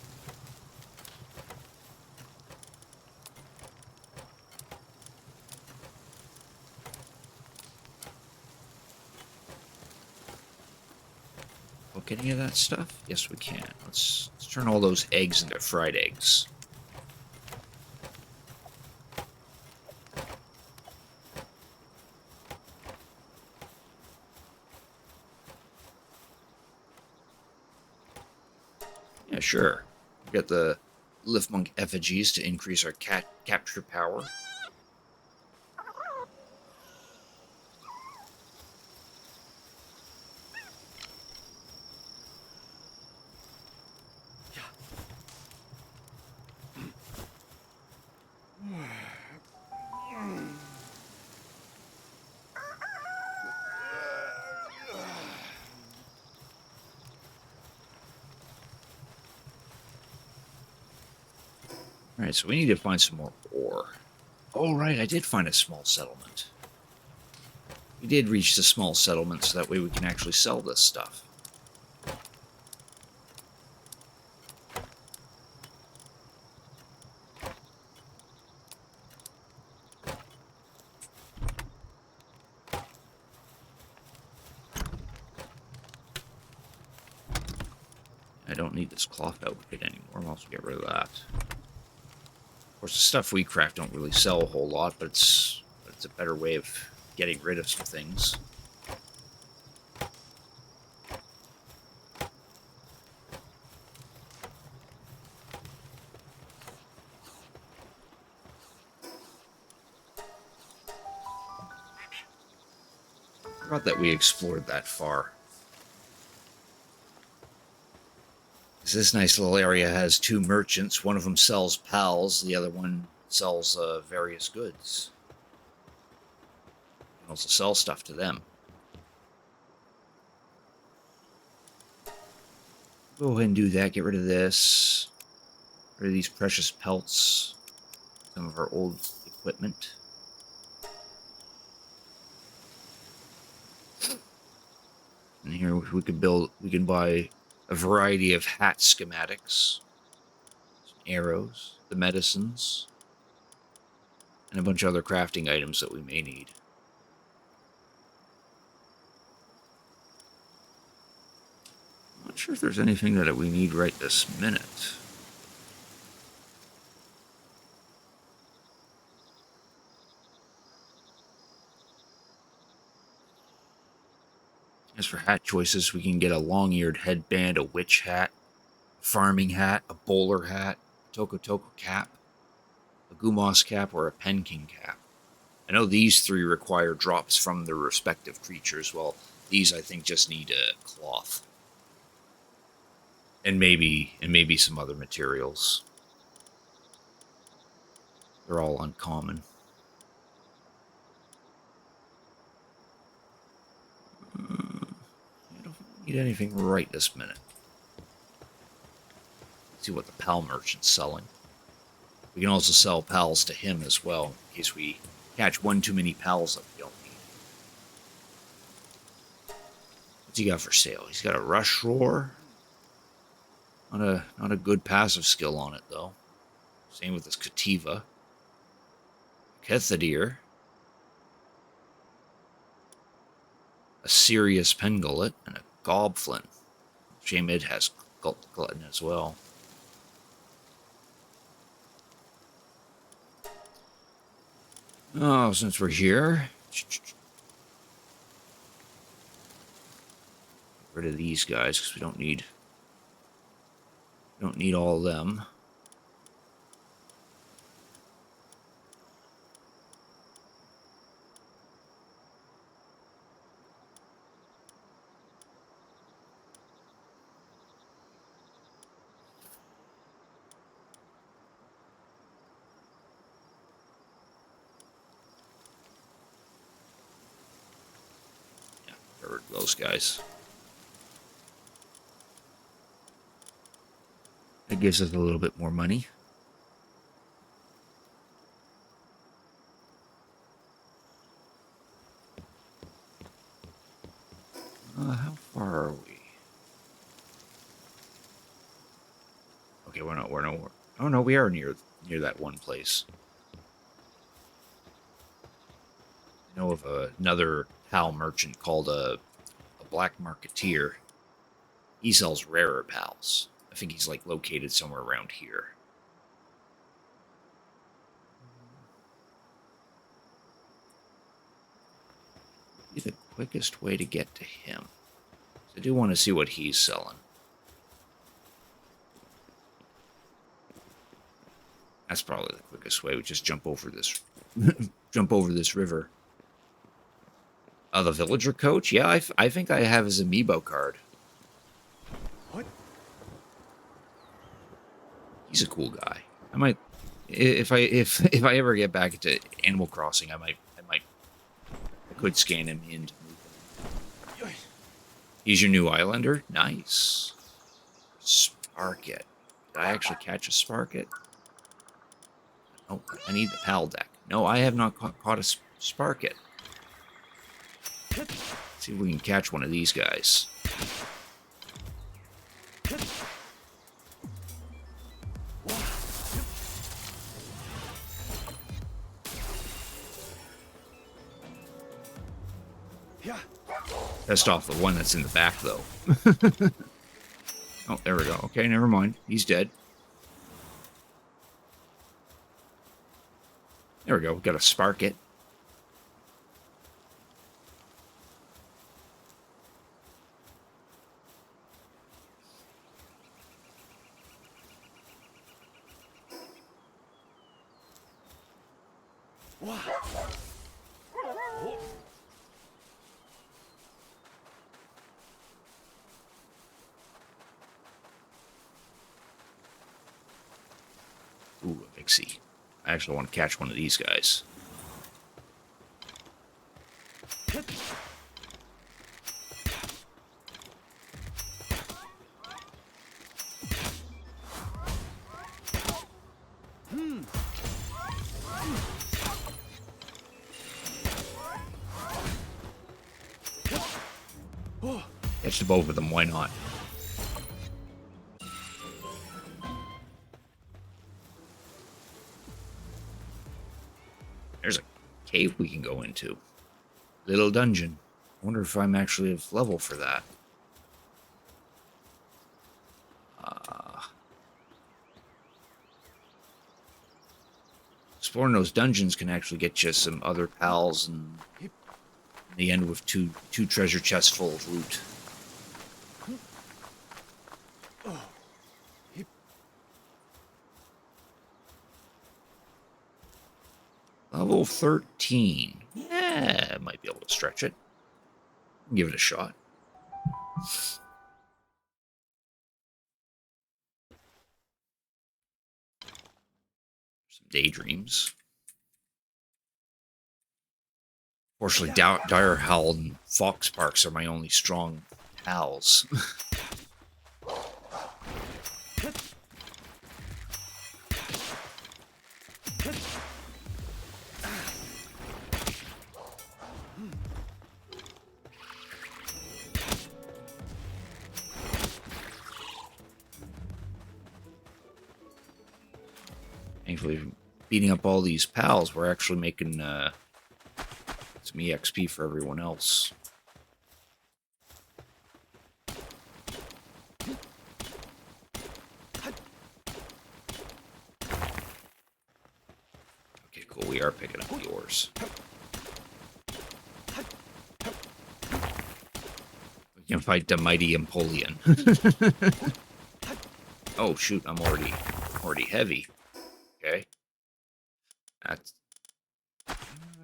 Book any of that stuff? Yes, we can. Let's turn all those eggs into fried eggs. Sure. We got the Liftmonk effigies to increase our capture power. Alright, so we need to find some more ore. Oh, right, I did find a small settlement. We did reach the small settlement so that way we can actually sell this stuff. I don't need this cloth outfit anymore. I'll also get rid of that. Of course, the stuff we craft don't really sell a whole lot, but it's a better way of getting rid of some things. Forgot that we explored that far. This nice little area has two merchants. One of them sells pals, the other one sells various goods. You can also sell stuff to them. Go ahead and do that. Get rid of this. Get rid of these precious pelts. Some of our old equipment. And here we can buy a variety of hat schematics, some arrows, the medicines, and a bunch of other crafting items that we may need. I'm not sure if there's anything that we need right this minute. As for hat choices, we can get a long-eared headband, a witch hat, a farming hat, a bowler hat, a Toko Toko cap, a Gumos cap, or a Penking cap. I know these three require drops from their respective creatures, while these I think just need a cloth. And maybe some other materials. They're all uncommon. I don't need anything right this minute. Let's see what the pal merchant's selling. We can also sell pals to him as well, in case we catch one too many pals that we don't need. What's he got for sale? He's got a rush roar. Not a good passive skill on it, though. Same with this Kativa. Kethadir. A serious Pengullet, and a Gobflin. Shame it has Glutton as well. Oh, since we're here, get rid of these guys because we don't need all of them. Yeah, get rid of those guys. That gives us a little bit more money. How far are we? Okay, we're not. Oh no, we are near that one place. I know of another pal merchant called a black marketeer. He sells rarer pals. I think he's like located somewhere around here. Be the quickest way to get to him. I do want to see what he's selling. That's probably the quickest way. We just jump over this, jump over this river. The villager coach? Yeah, I think I have his amiibo card. What? He's a cool guy. I might, if I ever get back into Animal Crossing, I could scan him in to move him. He's your new islander? Nice. Sparket. Did I actually catch a Sparket? Oh, I need the PAL deck. No, I have not caught a Sparket. Let's see if we can catch one of these guys. Pissed off the one that's in the back, though. Oh, there we go. Okay, never mind. He's dead. There we go. Got a Sparket. Ooh, a Vixie. I actually want to catch one of these guys. Catch the both of them, why not? There's a cave we can go into. Little dungeon. I wonder if I'm actually of level for that. Exploring those dungeons can actually get you some other pals, and in the end with two treasure chests full of loot. Level 13. Yeah, I might be able to stretch it. Give it a shot. Some daydreams. Fortunately, Dire Howl and Fox Parks are my only strong pals. Thankfully, beating up all these pals, we're actually making some EXP for everyone else. Okay, cool. We are picking up the ores. We can fight the mighty Empoleon. Oh shoot! I'm already heavy. Okay. That's...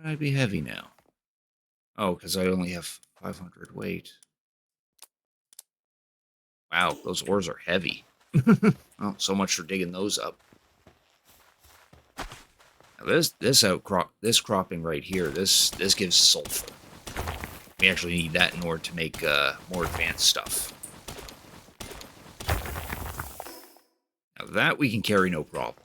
I'd be heavy now. Oh, because I only have 500 weight. Wow, those ores are heavy. Well, so much for digging those up. Now this cropping right here, this gives sulfur. We actually need that in order to make more advanced stuff. Now that we can carry no problem.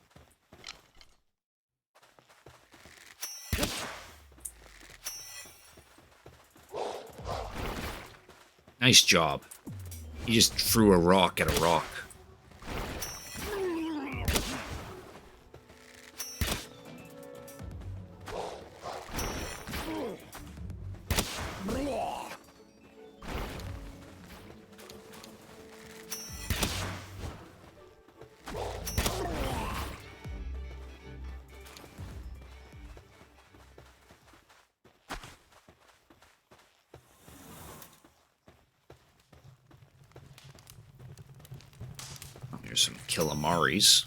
Nice job. He just threw a rock at a rock. Here's some Kilamaris.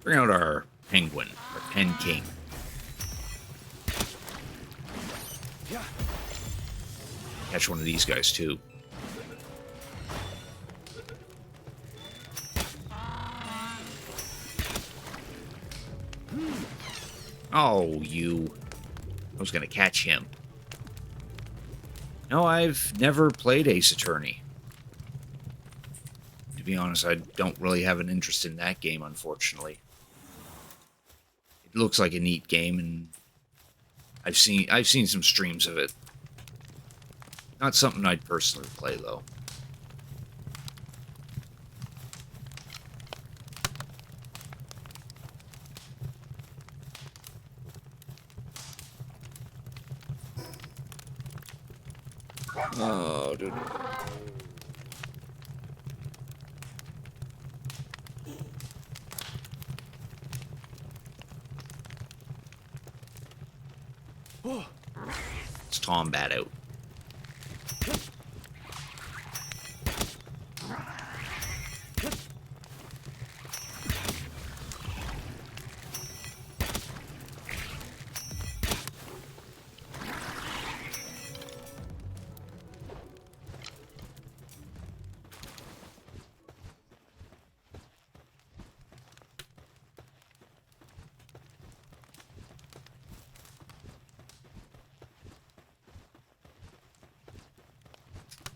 bring out our penguin, our pen king. Yeah. Catch one of these guys too. Oh, you. I was going to catch him. No, I've never played Ace Attorney. To be honest, I don't really have an interest in that game, unfortunately. It looks like a neat game, and I've seen some streams of it. Not something I'd personally play, though. Oh, dude. Oh. It's Tom Bat out.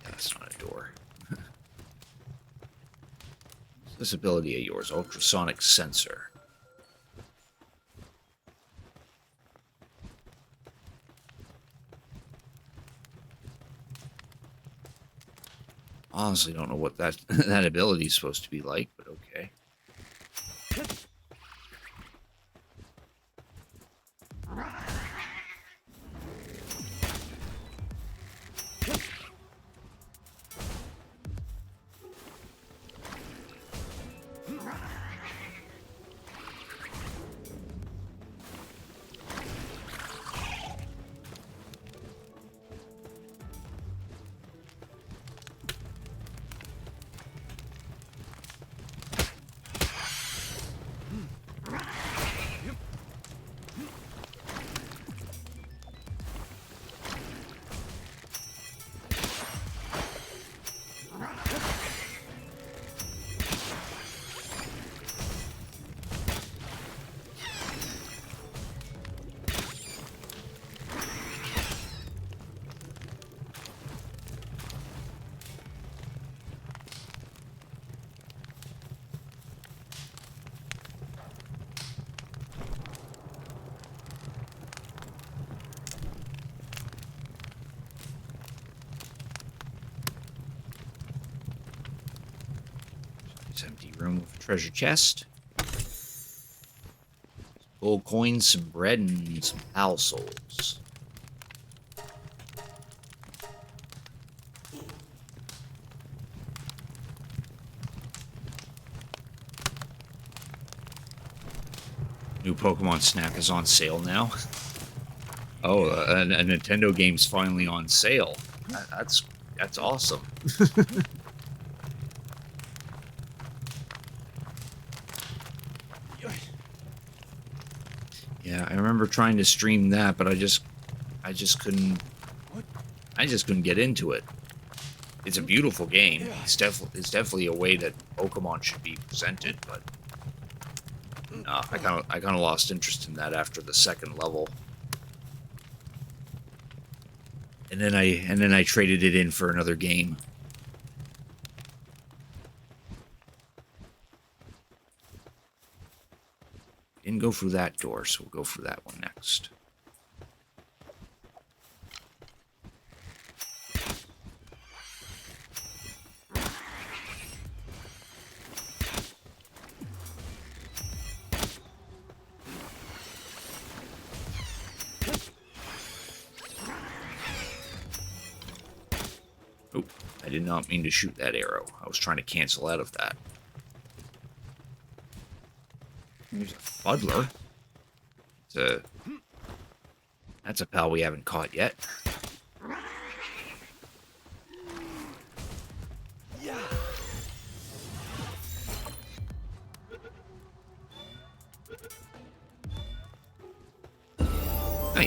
That's not a door. This ability of yours, ultrasonic sensor. Honestly, don't know what that that ability is supposed to be like, but okay. This empty room with a treasure chest. Gold coins, some bread, and some pal souls. New Pokemon Snap is on sale now. Oh, a Nintendo game's finally on sale. That's awesome. Yeah, I remember trying to stream that, but I just couldn't. I just couldn't get into it. It's a beautiful game. It's definitely a way that Pokemon should be presented, but I kind of lost interest in that after the second level. And then I traded it in for another game. Didn't go through that door, so we'll go through that one next. Oh, I did not mean to shoot that arrow. I was trying to cancel out of that. There's a Fuddler. That's a pal we haven't caught yet.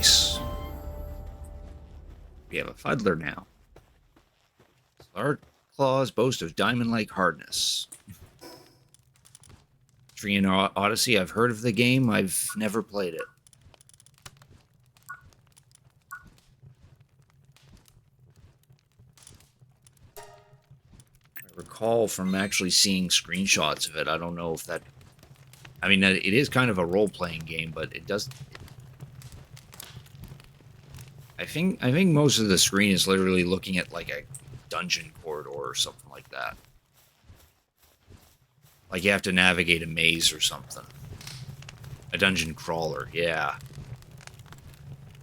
Nice. We have a Fuddler now. Large claws boast of diamond-like hardness. Tree and Odyssey, I've heard of the game. I've never played it. I recall from actually seeing screenshots of it. I don't know if that... I mean, it is kind of a role-playing game, but it does... I think most of the screen is literally looking at, like, a dungeon corridor or something like that. Like you have to navigate a maze or something. A dungeon crawler, yeah.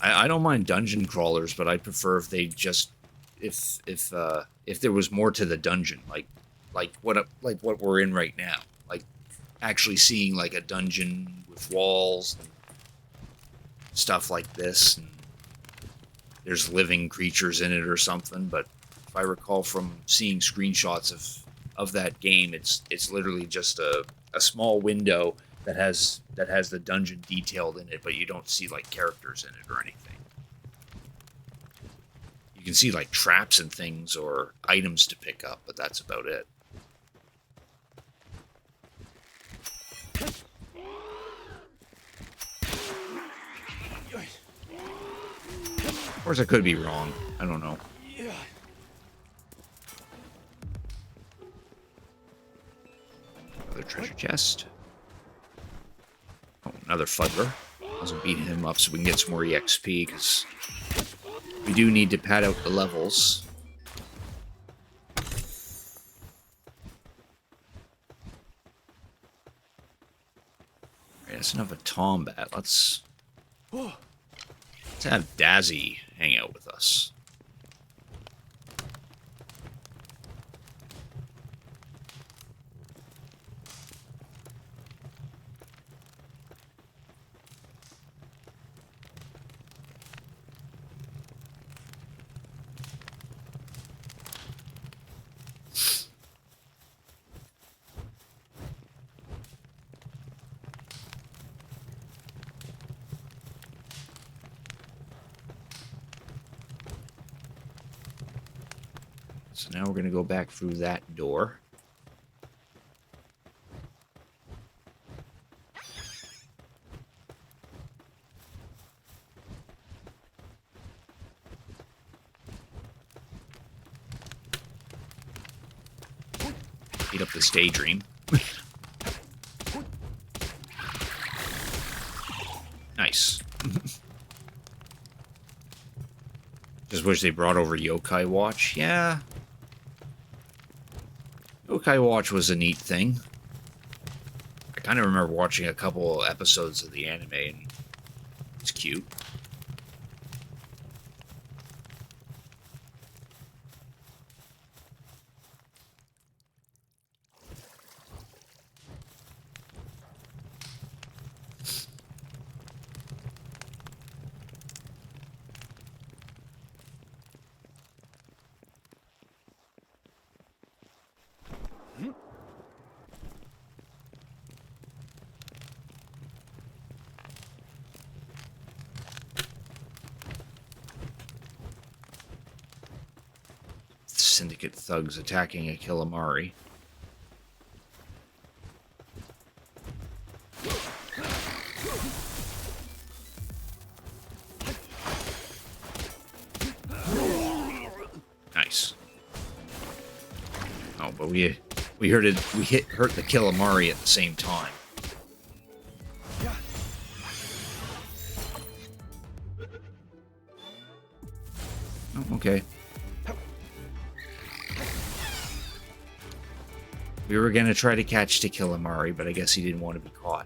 I don't mind dungeon crawlers, but I'd prefer if they just if there was more to the dungeon, like what we're in right now, like actually seeing like a dungeon with walls and stuff like this, and there's living creatures in it or something. But if I recall from seeing screenshots of that game, it's literally just a small window that has the dungeon detailed in it, but you don't see like characters in it or anything. You can see like traps and things or items to pick up, but that's about it. Of course, I could be wrong. I don't know. Another treasure chest. Oh, another Fuddler. Wasn't beating him up so we can get some more EXP, because we do need to pad out the levels. Alright, that's enough of Tombat. Let's have Dazzy hang out with us. So now we're going to go back through that door. Beat up this daydream. Nice. Just wish they brought over Yokai Watch. Yeah. Yokai Watch was a neat thing. I kind of remember watching a couple episodes of the anime, and it's cute. Syndicate thugs attacking a Killamari. Nice. Oh, but we hurt the Killamari at the same time. Oh, okay. We were going to try to catch the Killamari, but I guess he didn't want to be caught.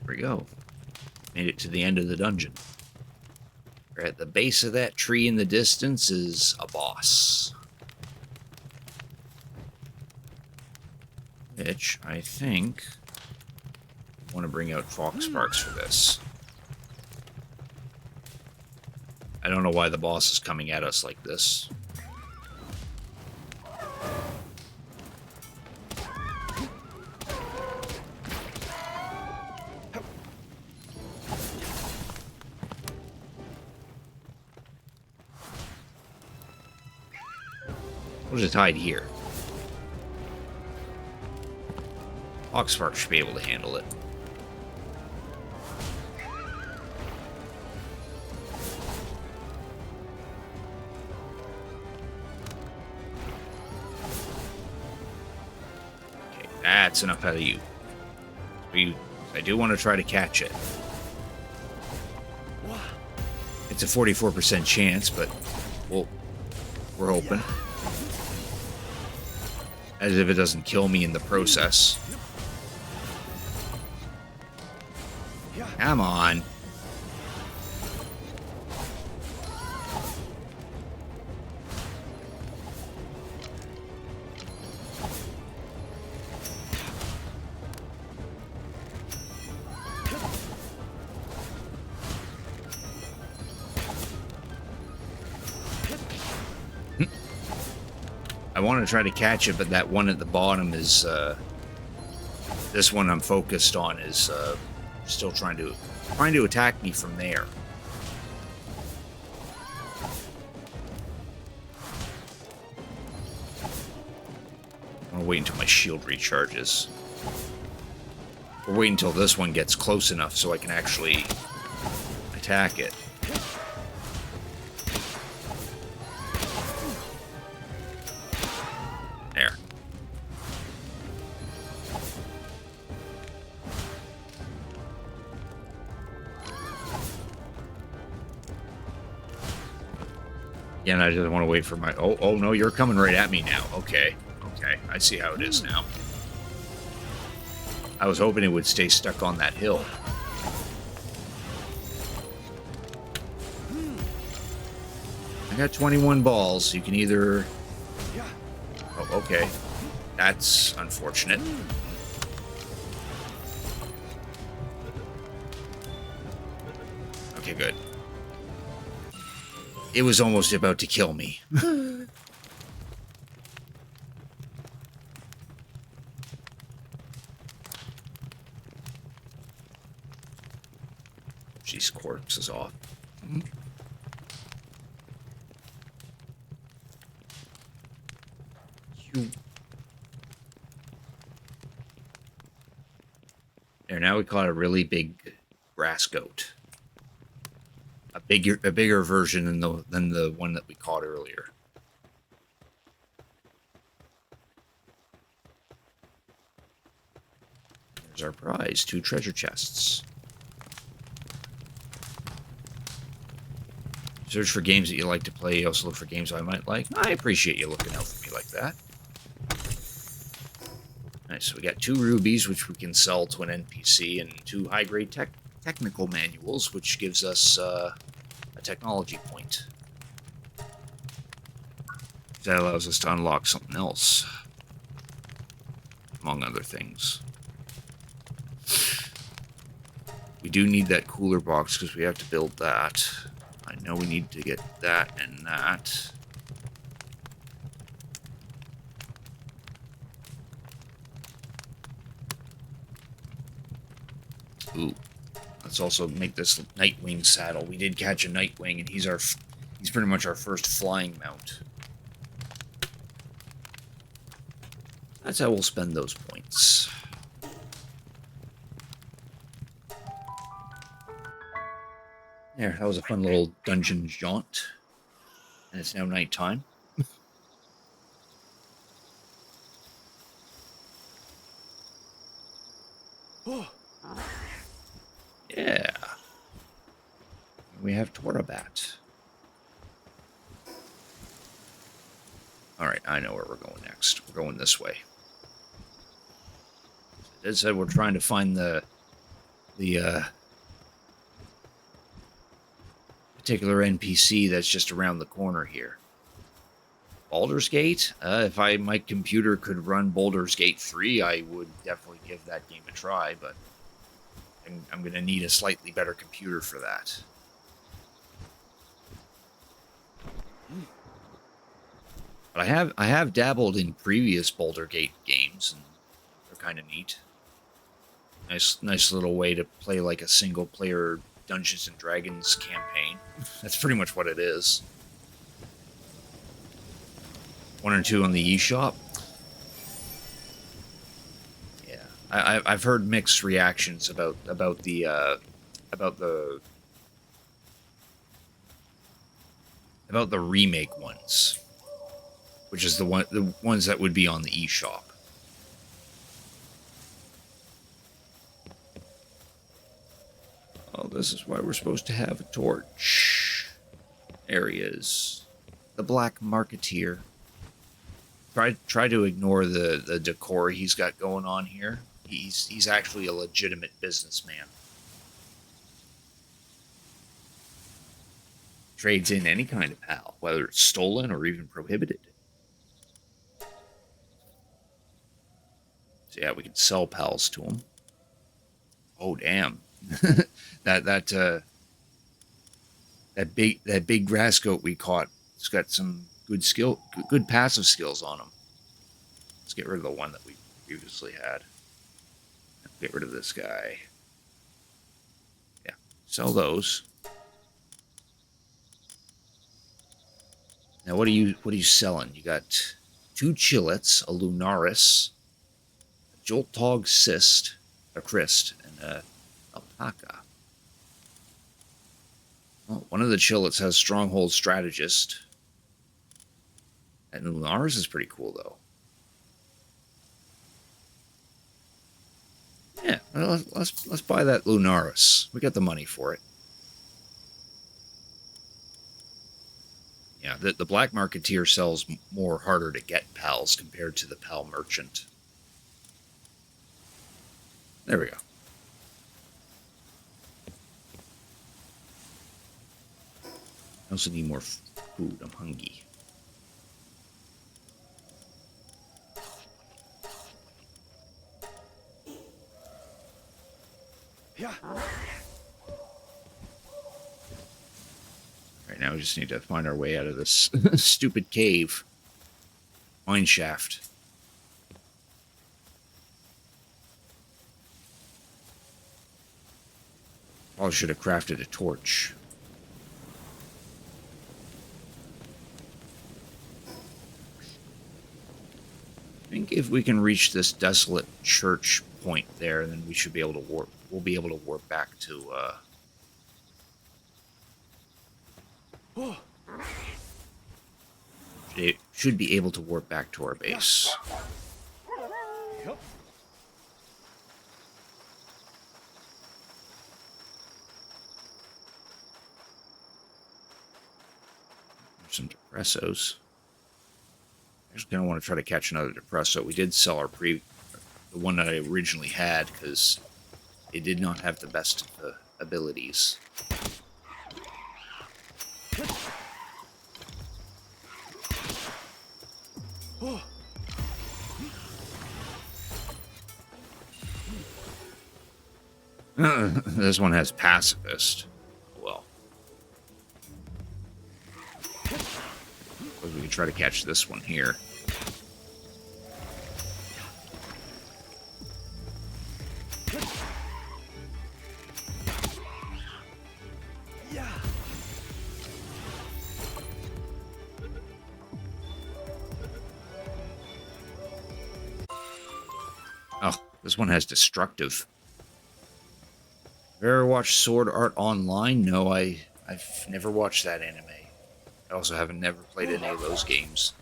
There we go. Made it to the end of the dungeon. At the base of that tree in the distance is a boss. Which I think I want to bring out Fox Sparks for this. I don't know why the boss is coming at us like this. We'll just hide here. Fox Sparks should be able to handle it. Okay, that's enough out of you. I do want to try to catch it. It's a 44% chance, but we're hoping. As if it doesn't kill me in the process. Come on. I want to try to catch it, but that one at the bottom is, this one I'm focused on is, still trying to attack me from there. I'm gonna wait until my shield recharges. Or wait until this one gets close enough so I can actually attack it. There. Yeah, and I just want to wait for my... Oh, no, you're coming right at me now. Okay. Okay, I see how it is now. I was hoping it would stay stuck on that hill. I got 21 balls. You can either... Oh, okay. That's unfortunate. Okay, good. It was almost about to kill me. Jeez, corpse is off. There, now we caught a really big grass goat. A bigger version than the one that we caught earlier. There's our prize, 2 treasure chests. Search for games that you like to play. Also look for games I might like. I appreciate you looking out for me like that. Nice, so we got 2 rubies, which we can sell to an NPC, and 2 high-grade technical manuals, which gives us a technology point. That allows us to unlock something else, among other things. We do need that cooler box because we have to build that. I know we need to get that and that. Ooh. Let's also make this Nightwing saddle. We did catch a Nightwing, and he's pretty much our first flying mount. That's how we'll spend those points. There, that was a fun little dungeon jaunt. And it's now nighttime. Yeah. We have Torabat. Alright, I know where we're going next. We're going this way. It said we're trying to find the particular NPC that's just around the corner here. Baldur's Gate. If my computer could run Baldur's Gate 3, I would definitely give that game a try, but I'm going to need a slightly better computer for that. But I have dabbled in previous Boulder Gate games, and they're kind of neat. Nice little way to play like a single player Dungeons and Dragons campaign. That's pretty much what it is. 1 or 2 on the eShop. Yeah, I've heard mixed reactions about the remake ones, which is the ones that would be on the eShop. Oh, this is why we're supposed to have a torch. Areas. The Black Marketeer. Try to ignore the decor he's got going on here. He's actually a legitimate businessman. Trades in any kind of PAL, whether it's stolen or even prohibited. So yeah, we can sell PALs to him. Oh damn. that big grass goat we caught, it's got some good passive skills on him. Let's get rid of the one that we previously had. Get rid of this guy. Yeah, sell those. Now what are you selling? You got 2 Chillets, a Lunaris, a Joltog Cyst, a Christ, and a Alpaca. Oh, one of the Chillets has Stronghold Strategist. And Lunaris is pretty cool, though. Yeah, well, let's buy that Lunaris. We got the money for it. Yeah, the Black Marketeer sells more harder to get PALs compared to the PAL Merchant. There we go. I also need more food. I'm hungry. Yeah. Right now we just need to find our way out of this stupid cave. Mine shaft. Probably should have crafted a torch. I think if we can reach this desolate church point there, then we should be able to warp. We'll be able to warp back to. Should be able to warp back to our base. Yep. There's some depressos. I just kind of want to try to catch another depresso. We did sell the one that I originally had because it did not have the best of the abilities. This one has pacifist. Well, we can try to catch this one here. Oh, this one has destructive. Ever watched Sword Art Online? No, I've never watched that anime. I also haven't never played any of those games.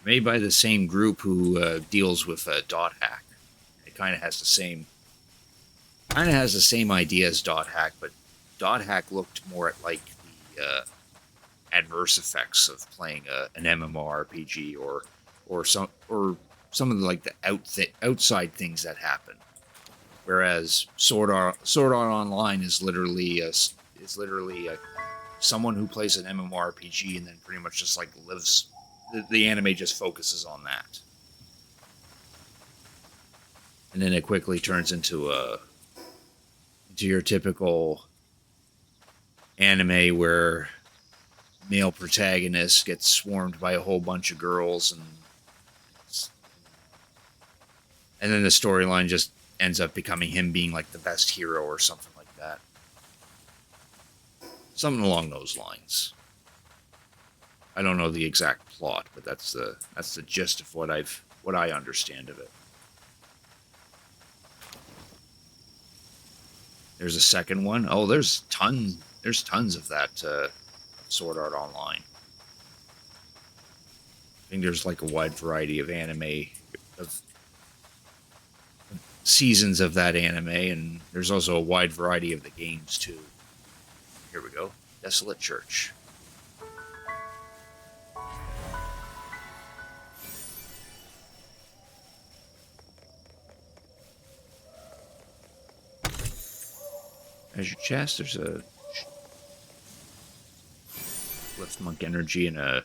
Made by the same group who deals with Dot Hack. It kind of has the same idea as Dot Hack, but Dot Hack looked more at like the adverse effects of playing an MMORPG or some of the, like the outside things that happen. Whereas Sword Art Online is literally someone who plays an MMORPG and then pretty much just like lives. The anime just focuses on that, and then it quickly turns into your typical anime where male protagonist gets swarmed by a whole bunch of girls, and then the storyline just ends up becoming him being like the best hero or something like that. Something along those lines. I don't know the exact plot, but that's the gist of what I understand of it. There's a second one. Oh, there's tons of that Sword Art Online. I think there's like a wide variety of anime, of seasons of that anime, and there's also a wide variety of the games too. Here we go. Desolate Church. As your chest, there's a lift monk energy and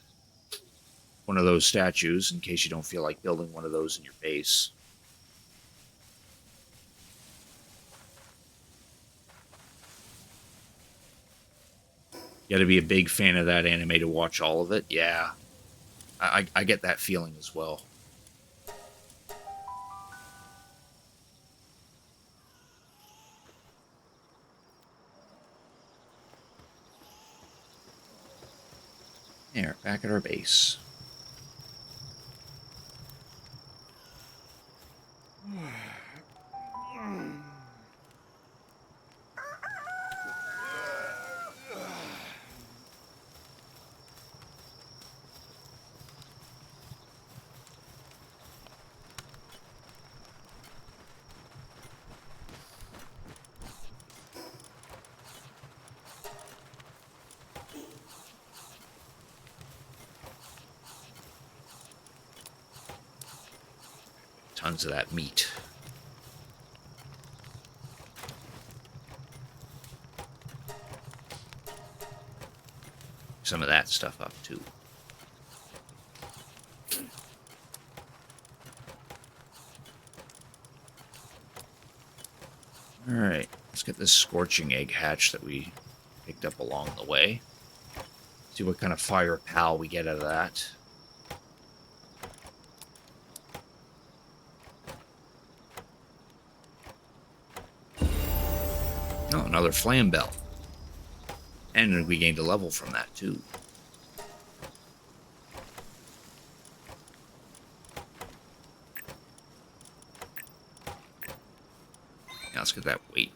one of those statues in case you don't feel like building one of those in your base. You gotta be a big fan of that anime to watch all of it. Yeah, I get that feeling as well. There, back at our base. Tons of that meat. Some of that stuff up too. Alright, let's get this scorching egg hatch that we picked up along the way. See what kind of fire pal we get out of that. Oh, another flame bell. And we gained a level from that, too. Now let's get that weight.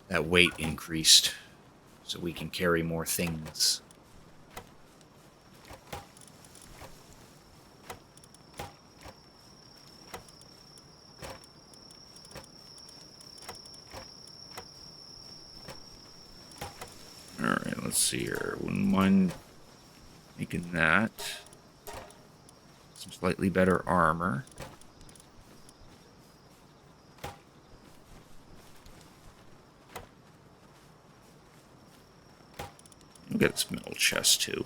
That weight increased so we can carry more things. Alright, let's see here. Wouldn't mind making that. Some slightly better armor. We'll get this metal chest too.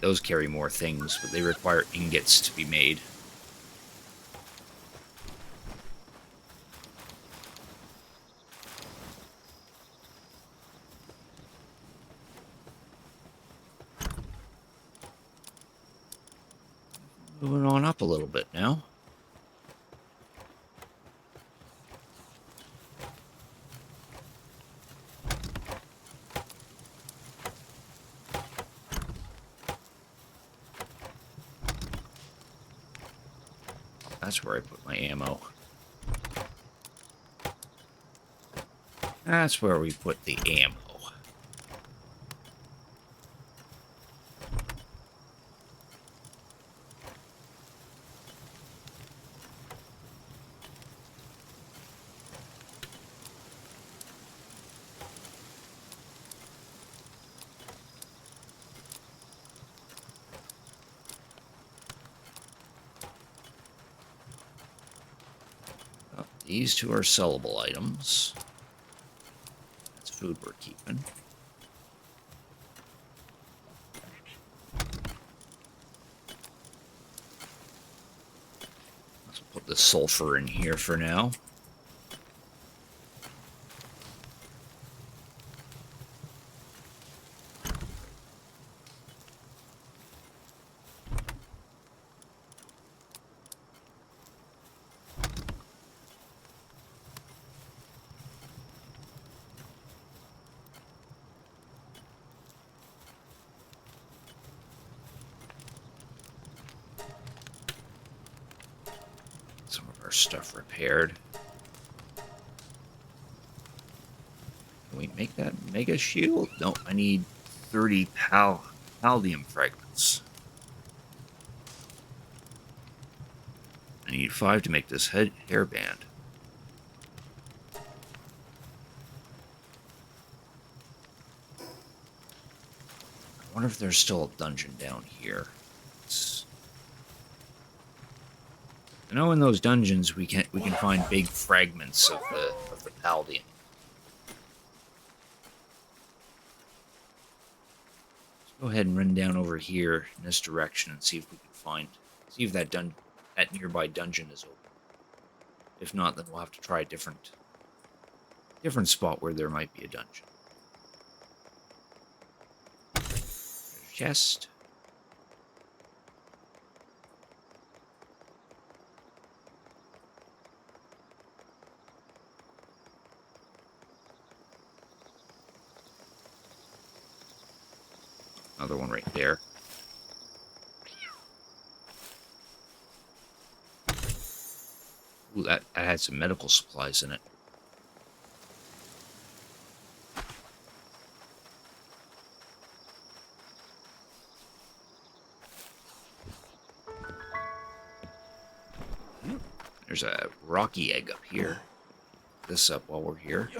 Those carry more things, but they require ingots to be made. Moving on up a little bit now. That's where I put my ammo. That's where we put the ammo. These two are sellable items. That's Food we're keeping. Let's put the sulfur in here for now. Some of our stuff repaired. Can we make that mega shield? No, I need 30 paldium fragments. I need 5 to make this hairband. I wonder if there's still a dungeon down here. I know in those dungeons we can find big fragments of the paldium. Let's go ahead and run down over here in this direction and see if we can see if that nearby dungeon is open. If not, then we'll have to try a different spot where there might be a dungeon. There's a chest. Another one right there. Ooh, that had some medical supplies in it. There's a rocky egg up here. Pick this up while we're here.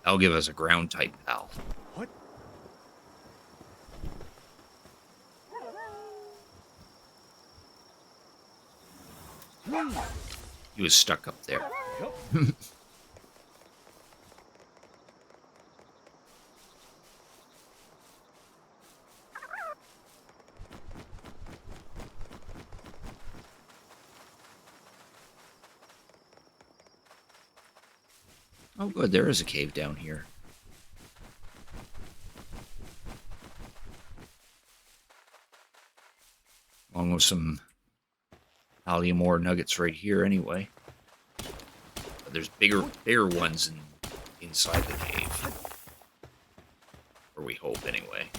That'll give us a ground type pal. What? He was stuck up there. Yep. Oh, good. There is a cave down here. Along with some pallium ore nuggets right here anyway. But there's bigger ones inside the cave. Or we hope anyway.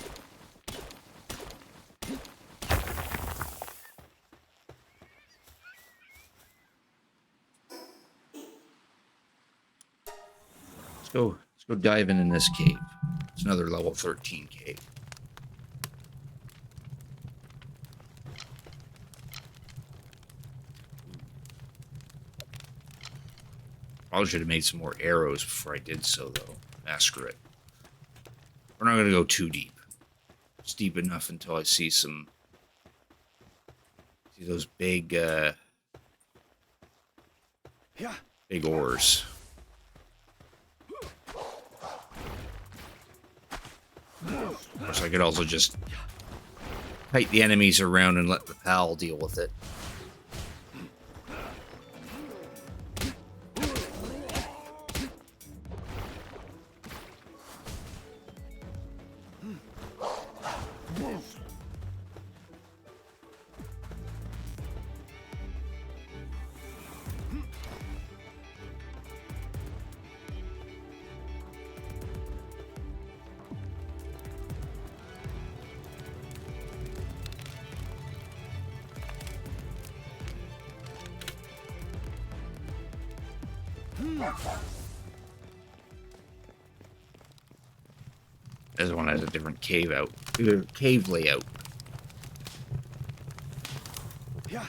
Let's go diving in this cave. It's another level 13 cave. Probably should have made some more arrows before I did so, though. Screw it. We're not going to go too deep. It's deep enough until I see those big, big ores. Of course, I could also just kite the enemies around and let the pal deal with it. This one has a different cave layout. Yeah.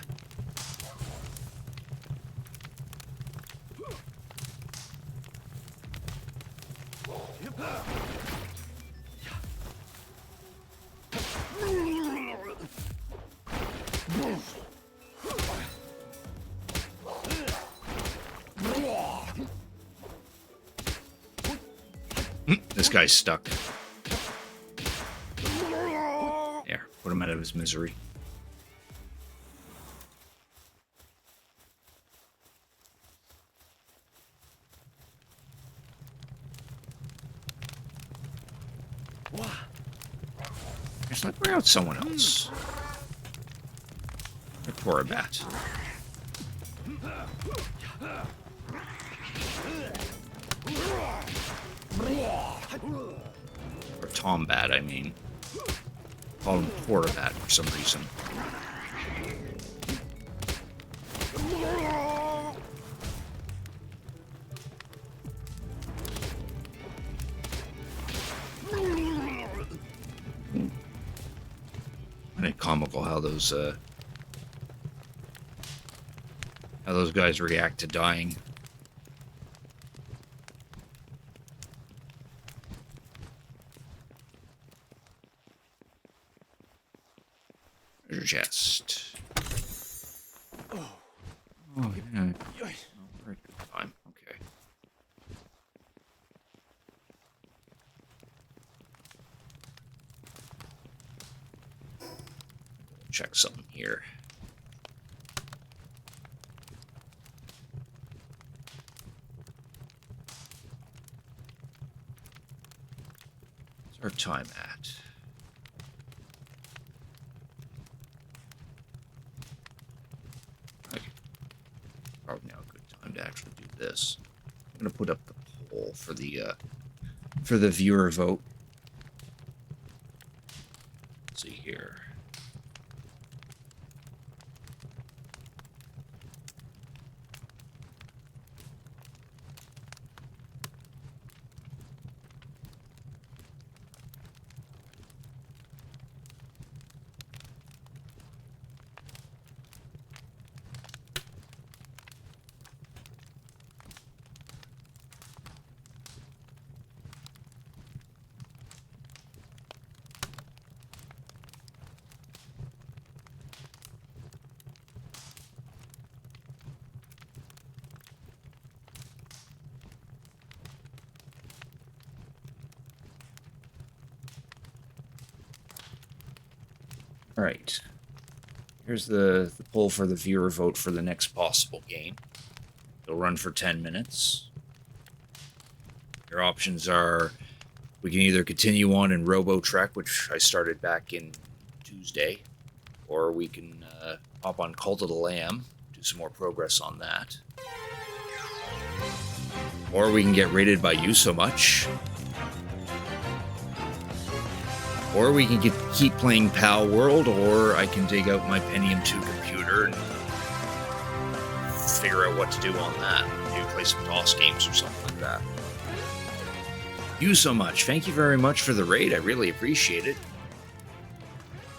this guy's stuck. There, put him out of his misery. Just let me out someone else. A poor bat. Or Tom Bat, I mean. Call him Poor Bat for some reason. Kind of comical how those guys react to dying. Treasure chest. Oh yeah. Oh, very good time. Okay. Check something here. What's our time at? Okay. Probably now a good time to actually do this. I'm gonna put up the poll for the viewer vote. Let's see here. All right. Here's the poll for the viewer vote for the next possible game. It'll run for 10 minutes. Your options are, we can either continue on in Robo-Trek, which I started back in Tuesday, or we can hop on Cult of the Lamb, do some more progress on that. Or we can get rated by you so much. Or we can keep playing Palworld, or I can dig out my Pentium 2 computer and figure out what to do on that. Maybe play some DOS games or something like that. You so much. Thank you very much for the raid. I really appreciate it.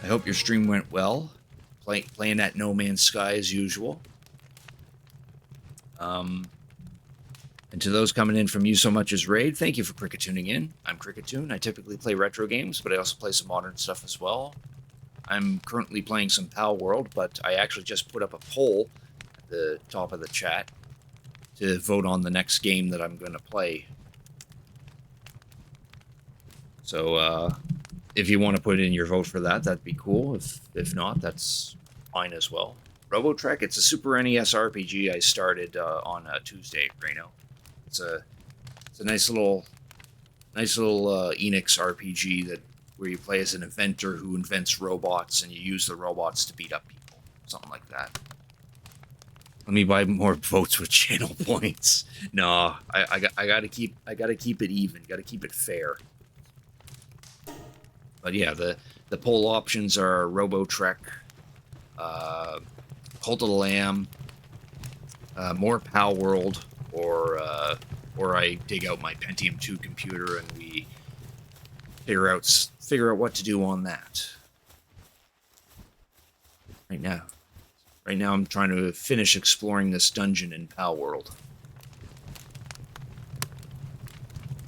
I hope your stream went well. Playing that No Man's Sky as usual. And to those coming in from You So Much as Raid, thank you for Cricket tuning in. I'm Cricketoon. I typically play retro games, but I also play some modern stuff as well. I'm currently playing some Palworld, but I actually just put up a poll at the top of the chat to vote on the next game that I'm going to play. So, if you want to put in your vote for that, that'd be cool. If not, that's fine as well. Robo-Trek, it's a Super NES RPG I started on Tuesday, Reno. It's a nice little Enix RPG where you play as an inventor who invents robots and you use the robots to beat up people, something like that. Let me buy more votes with channel points. No, I gotta keep it even, gotta keep it fair. But yeah, the poll options are Robo-Trek, Cult of the Lamb, more Palworld, or I dig out my Pentium 2 computer and we figure out what to do on that. Right now I'm trying to finish exploring this dungeon in Palworld.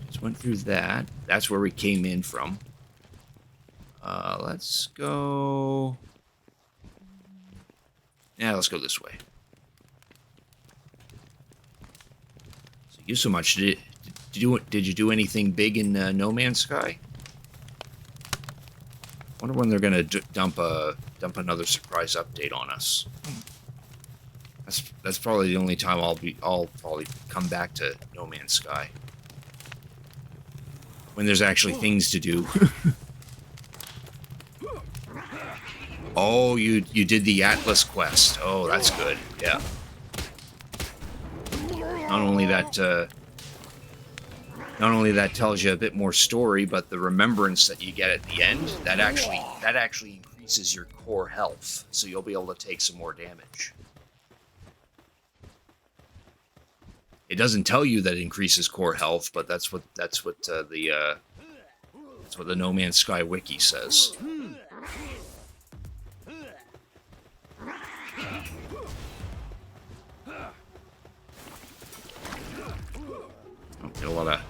Just went through that. That's where we came in from. Let's go. Yeah, let's go this way. So You So Much, Did you do anything big in No Man's Sky? Wonder when they're gonna dump another surprise update on us. That's probably the only time I'll probably come back to No Man's Sky. When there's actually things to do. Oh, you did the Atlas quest. Oh, that's good. Yeah. Not only that tells you a bit more story, but the remembrance that you get at the end, that actually increases your core health, so you'll be able to take some more damage. It doesn't tell you that it increases core health, but that's what the No Man's Sky wiki says. Get a lot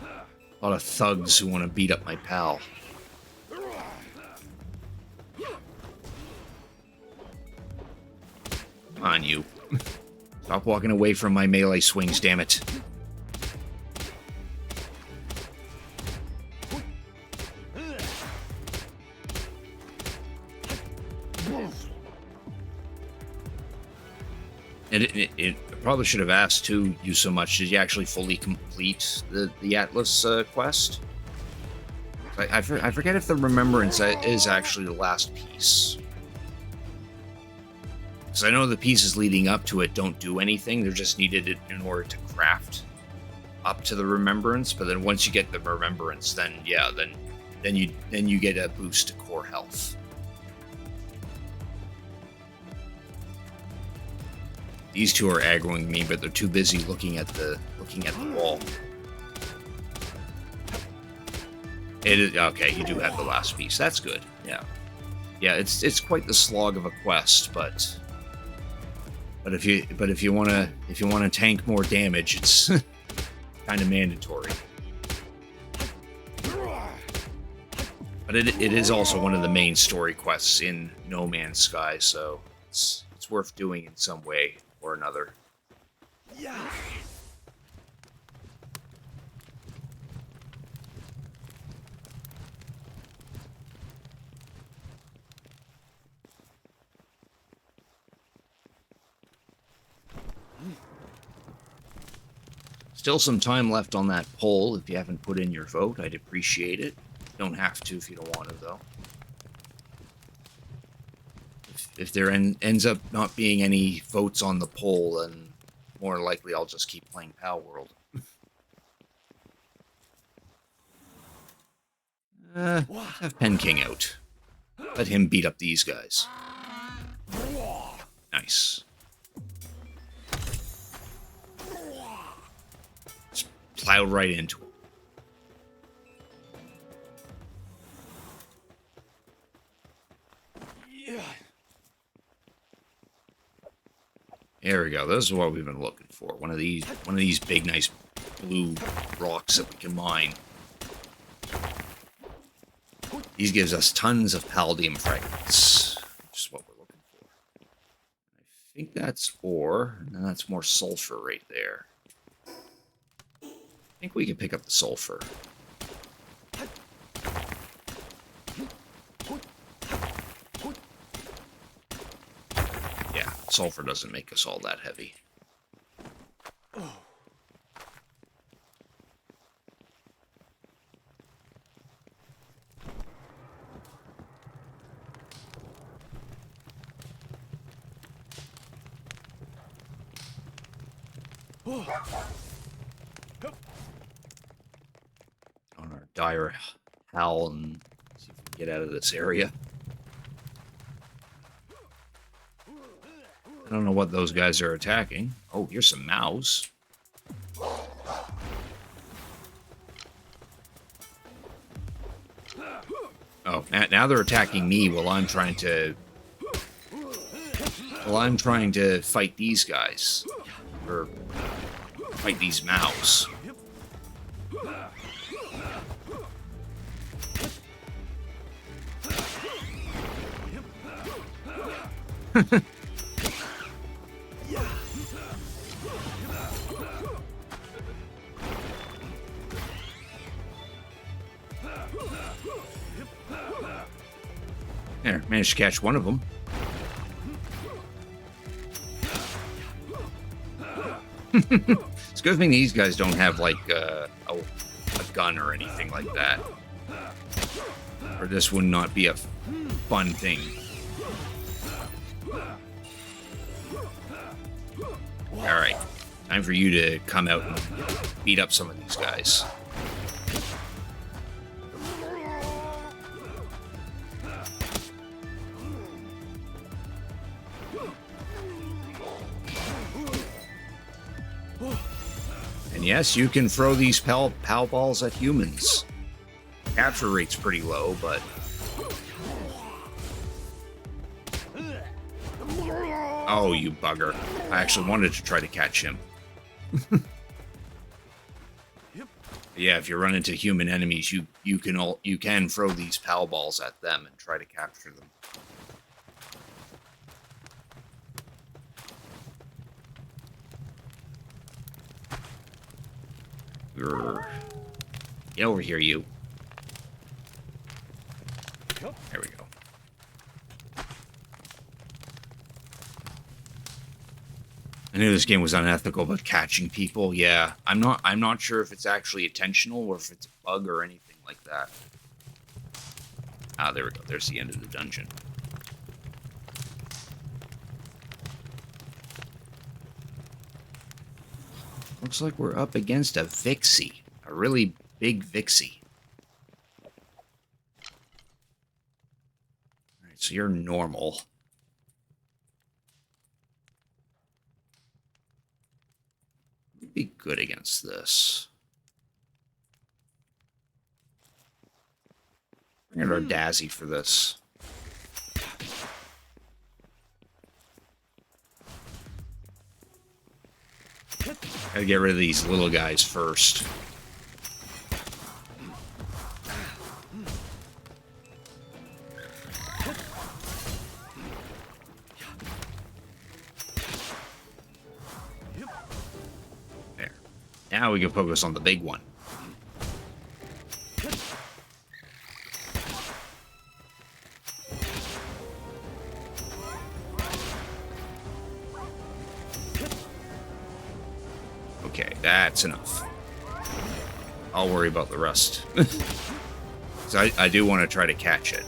of thugs who want to beat up my pal. Come on, you. Stop walking away from my melee swings, damn it. And it probably should have asked too, you so much, did you actually fully complete the Atlas quest? I forget if the Remembrance is actually the last piece. Because I know the pieces leading up to it don't do anything, they're just needed in order to craft up to the Remembrance, but then once you get the Remembrance, then yeah, then you get a boost to core health. These two are aggroing me, but they're too busy looking at the wall. It is okay. You do have the last piece. That's good. Yeah, yeah. It's quite the slog of a quest, but if you wanna tank more damage, it's kind of mandatory. But it is also one of the main story quests in No Man's Sky, so it's worth doing in some way or another. Yeah. Still some time left on that poll. If you haven't put in your vote, I'd appreciate it. You don't have to if you don't want to, though. If there ends up not being any votes on the poll, then more likely I'll just keep playing Palworld. Have Pen King out. Let him beat up these guys. Nice. Just plowed right into him. There we go. This is what we've been looking for. One of these big, nice blue rocks that we can mine. These gives us tons of palladium fragments, which is what we're looking for. I think that's ore, and that's more sulfur right there. I think we can pick up the sulfur. Yeah, sulfur doesn't make us all that heavy. On our dire howl and see if we can get out of this area. I don't know what those guys are attacking. Oh, here's some mouse. Oh, now they're attacking me while I'm trying to fight these guys. Or fight these mouse. There, managed to catch one of them. It's a good thing these guys don't have, like, a gun or anything like that. Or this would not be a fun thing. Alright, time for you to come out and beat up some of these guys. And yes, you can throw these pal balls at humans. Capture rate's pretty low, but... Oh, you bugger. I actually wanted to try to catch him. Yeah, if you run into human enemies, you can throw these pal balls at them and try to capture them. Grr. Get over here, you. There we go. I knew this game was unethical, but catching people, yeah. I'm not sure if it's actually intentional or if it's a bug or anything like that. Ah, there we go. There's the end of the dungeon. Looks like we're up against a Vixie. A really big Vixie. Alright, so you're normal. We'd be good against this. Bring out our Dazzy for this. Gotta get rid of these little guys first. There. Now we can focus on the big one. Okay, that's enough. I'll worry about the rest. So I do want to try to catch it.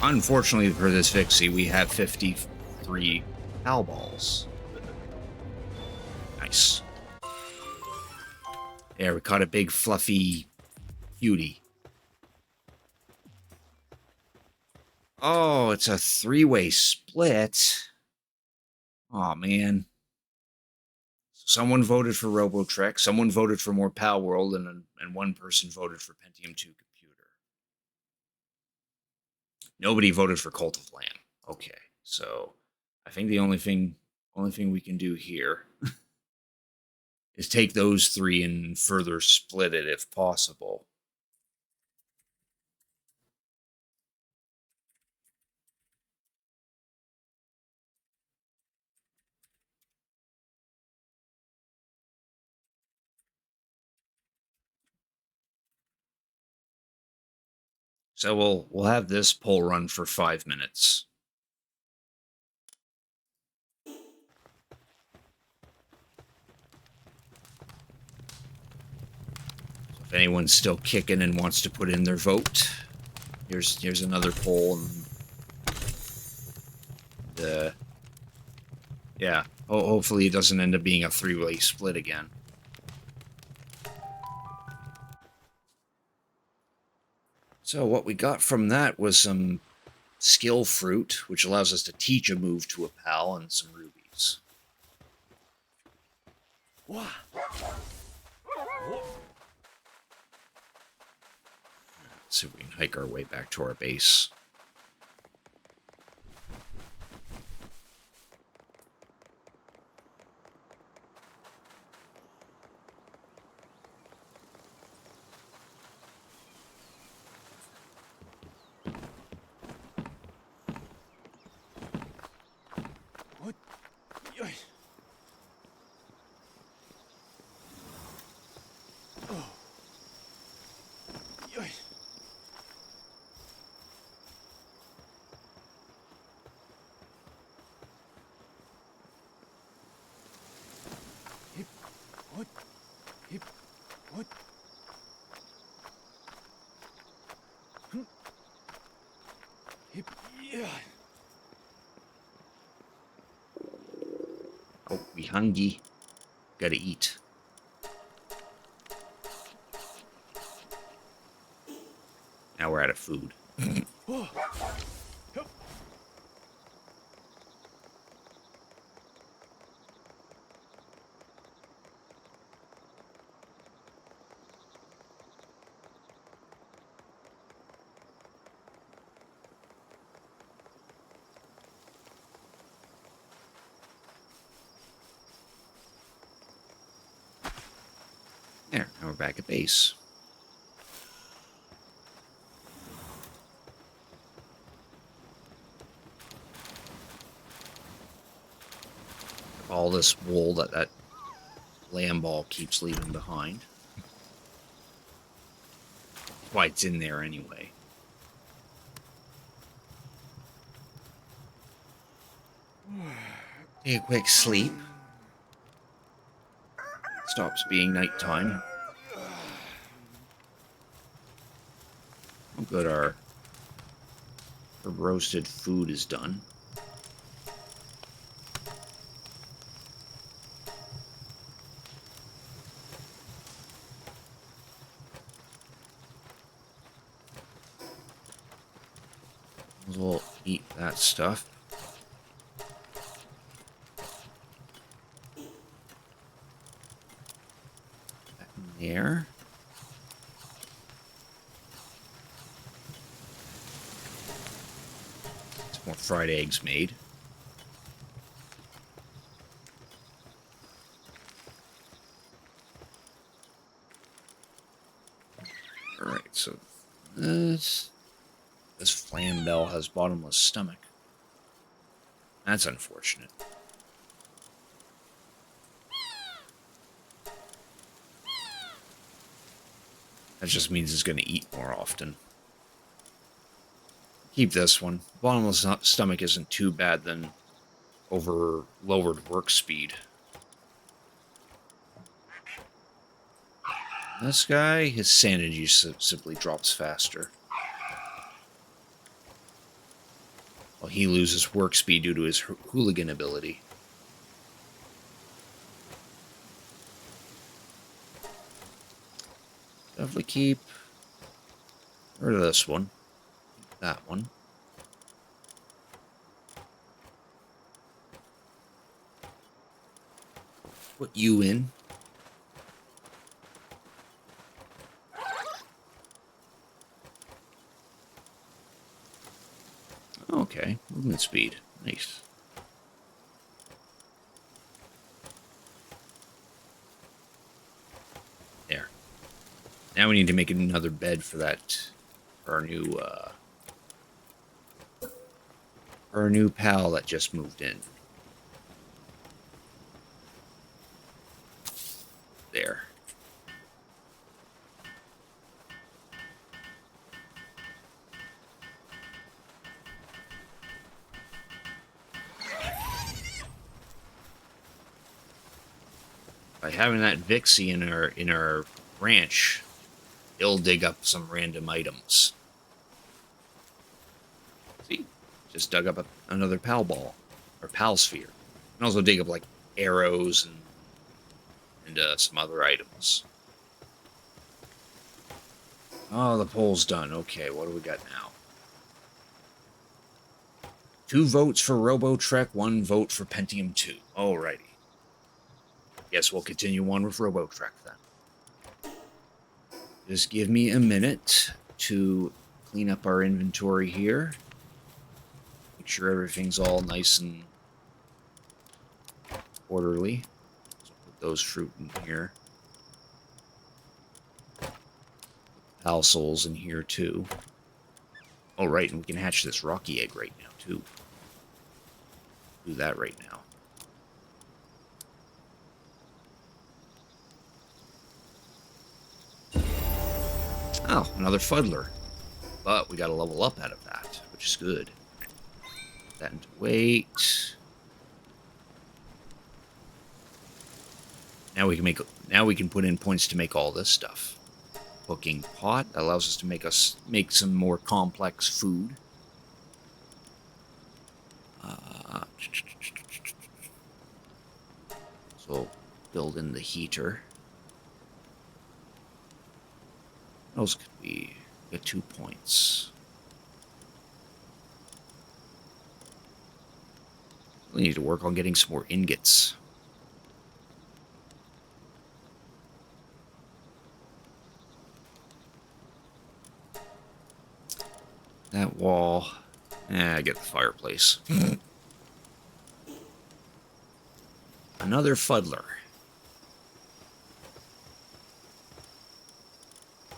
Unfortunately for this Vixie, we have 53 pal balls. Nice. There, we caught a big fluffy cutie. Oh, it's a three-way split. Oh man. Someone voted for RoboTrek, someone voted for more Palworld, and one person voted for Pentium 2 computer. Nobody voted for Cult of Lamb. Okay, so I think the only thing we can do here is take those three and further split it if possible. So we'll have this poll run for 5 minutes. So if anyone's still kicking and wants to put in their vote, here's another poll. And yeah, hopefully it doesn't end up being a three-way split again. So what we got from that was some skill fruit, which allows us to teach a move to a pal, and some rubies. Let's see if we can hike our way back to our base. Oh, we hungry. Gotta eat. Now we're out of food. There, now we're back at base. All this wool that lamb ball keeps leaving behind. That's why it's in there anyway. Take a quick sleep. Stops being nighttime. Oh, good, our roasted food is done. We'll eat that stuff. That in there. Some more fried eggs made. Alright, so this flambell has bottomless stomach. That's unfortunate. That just means it's going to eat more often. Keep this one. Bottomless stomach isn't too bad than over lowered work speed. This guy, his sanity simply drops faster. Well, he loses work speed due to his hooligan ability. Definitely keep rid of this one. Keep that one. Put you in. Okay, movement speed. Nice. There. Now we need to make another bed for that, for our new pal that just moved in. There. By having that Vixie in our ranch, it'll dig up some random items. See? Just dug up another pal ball. Or pal sphere. And also dig up like arrows and some other items. Oh, the poll's done. Okay, what do we got now? 2 votes for Robotrek, 1 vote for Pentium 2. Alrighty. Guess we'll continue on with Robotrek then. Just give me a minute to clean up our inventory here. Make sure everything's all nice and orderly. So put those fruit in here. Pal souls in here too. Oh, right, and we can hatch this rocky egg right now too. Do that right now. Oh, another fuddler. But we got to level up out of that, which is good. Put that into weight. Now we can put in points to make all this stuff. Cooking pot allows us to make some more complex food. So build in the heater. What else could we get 2 points? We need to work on getting some more ingots. That wall. I get the fireplace. Another fuddler.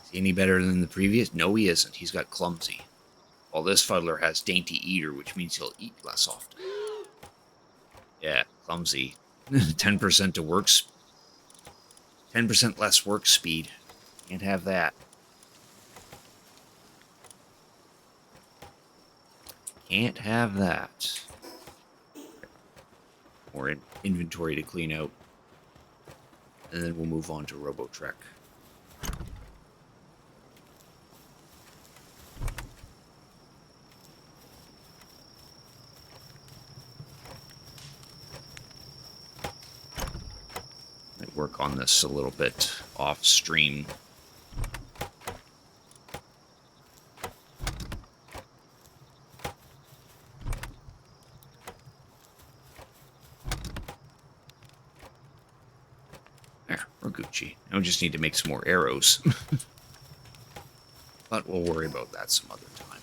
Is he any better than the previous? No, he isn't. He's got clumsy. While this fuddler has dainty eater, which means he'll eat less often. Yeah, clumsy. 10% to works. 10% less work speed. Can't have that. Can't have that. More inventory to clean out. And then we'll move on to Robotrek. Might work on this a little bit off stream. There, we're Gucci. Now we just need to make some more arrows. But we'll worry about that some other time.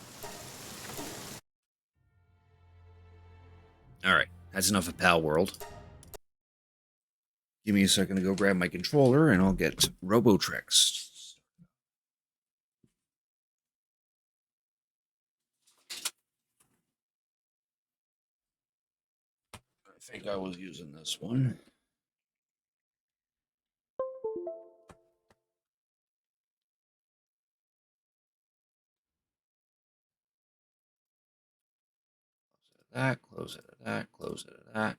Alright, that's enough of Palworld. Give me a second to go grab my controller and I'll get Robotrex. I think I was using this one. That, close it of that, close it of that.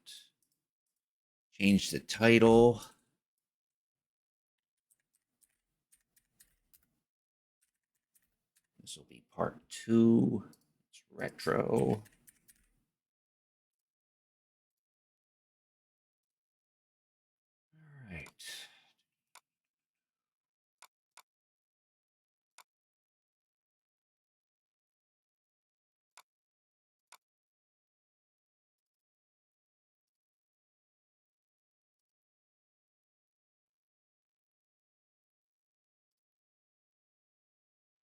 Change the title. This will be part 2. It's retro.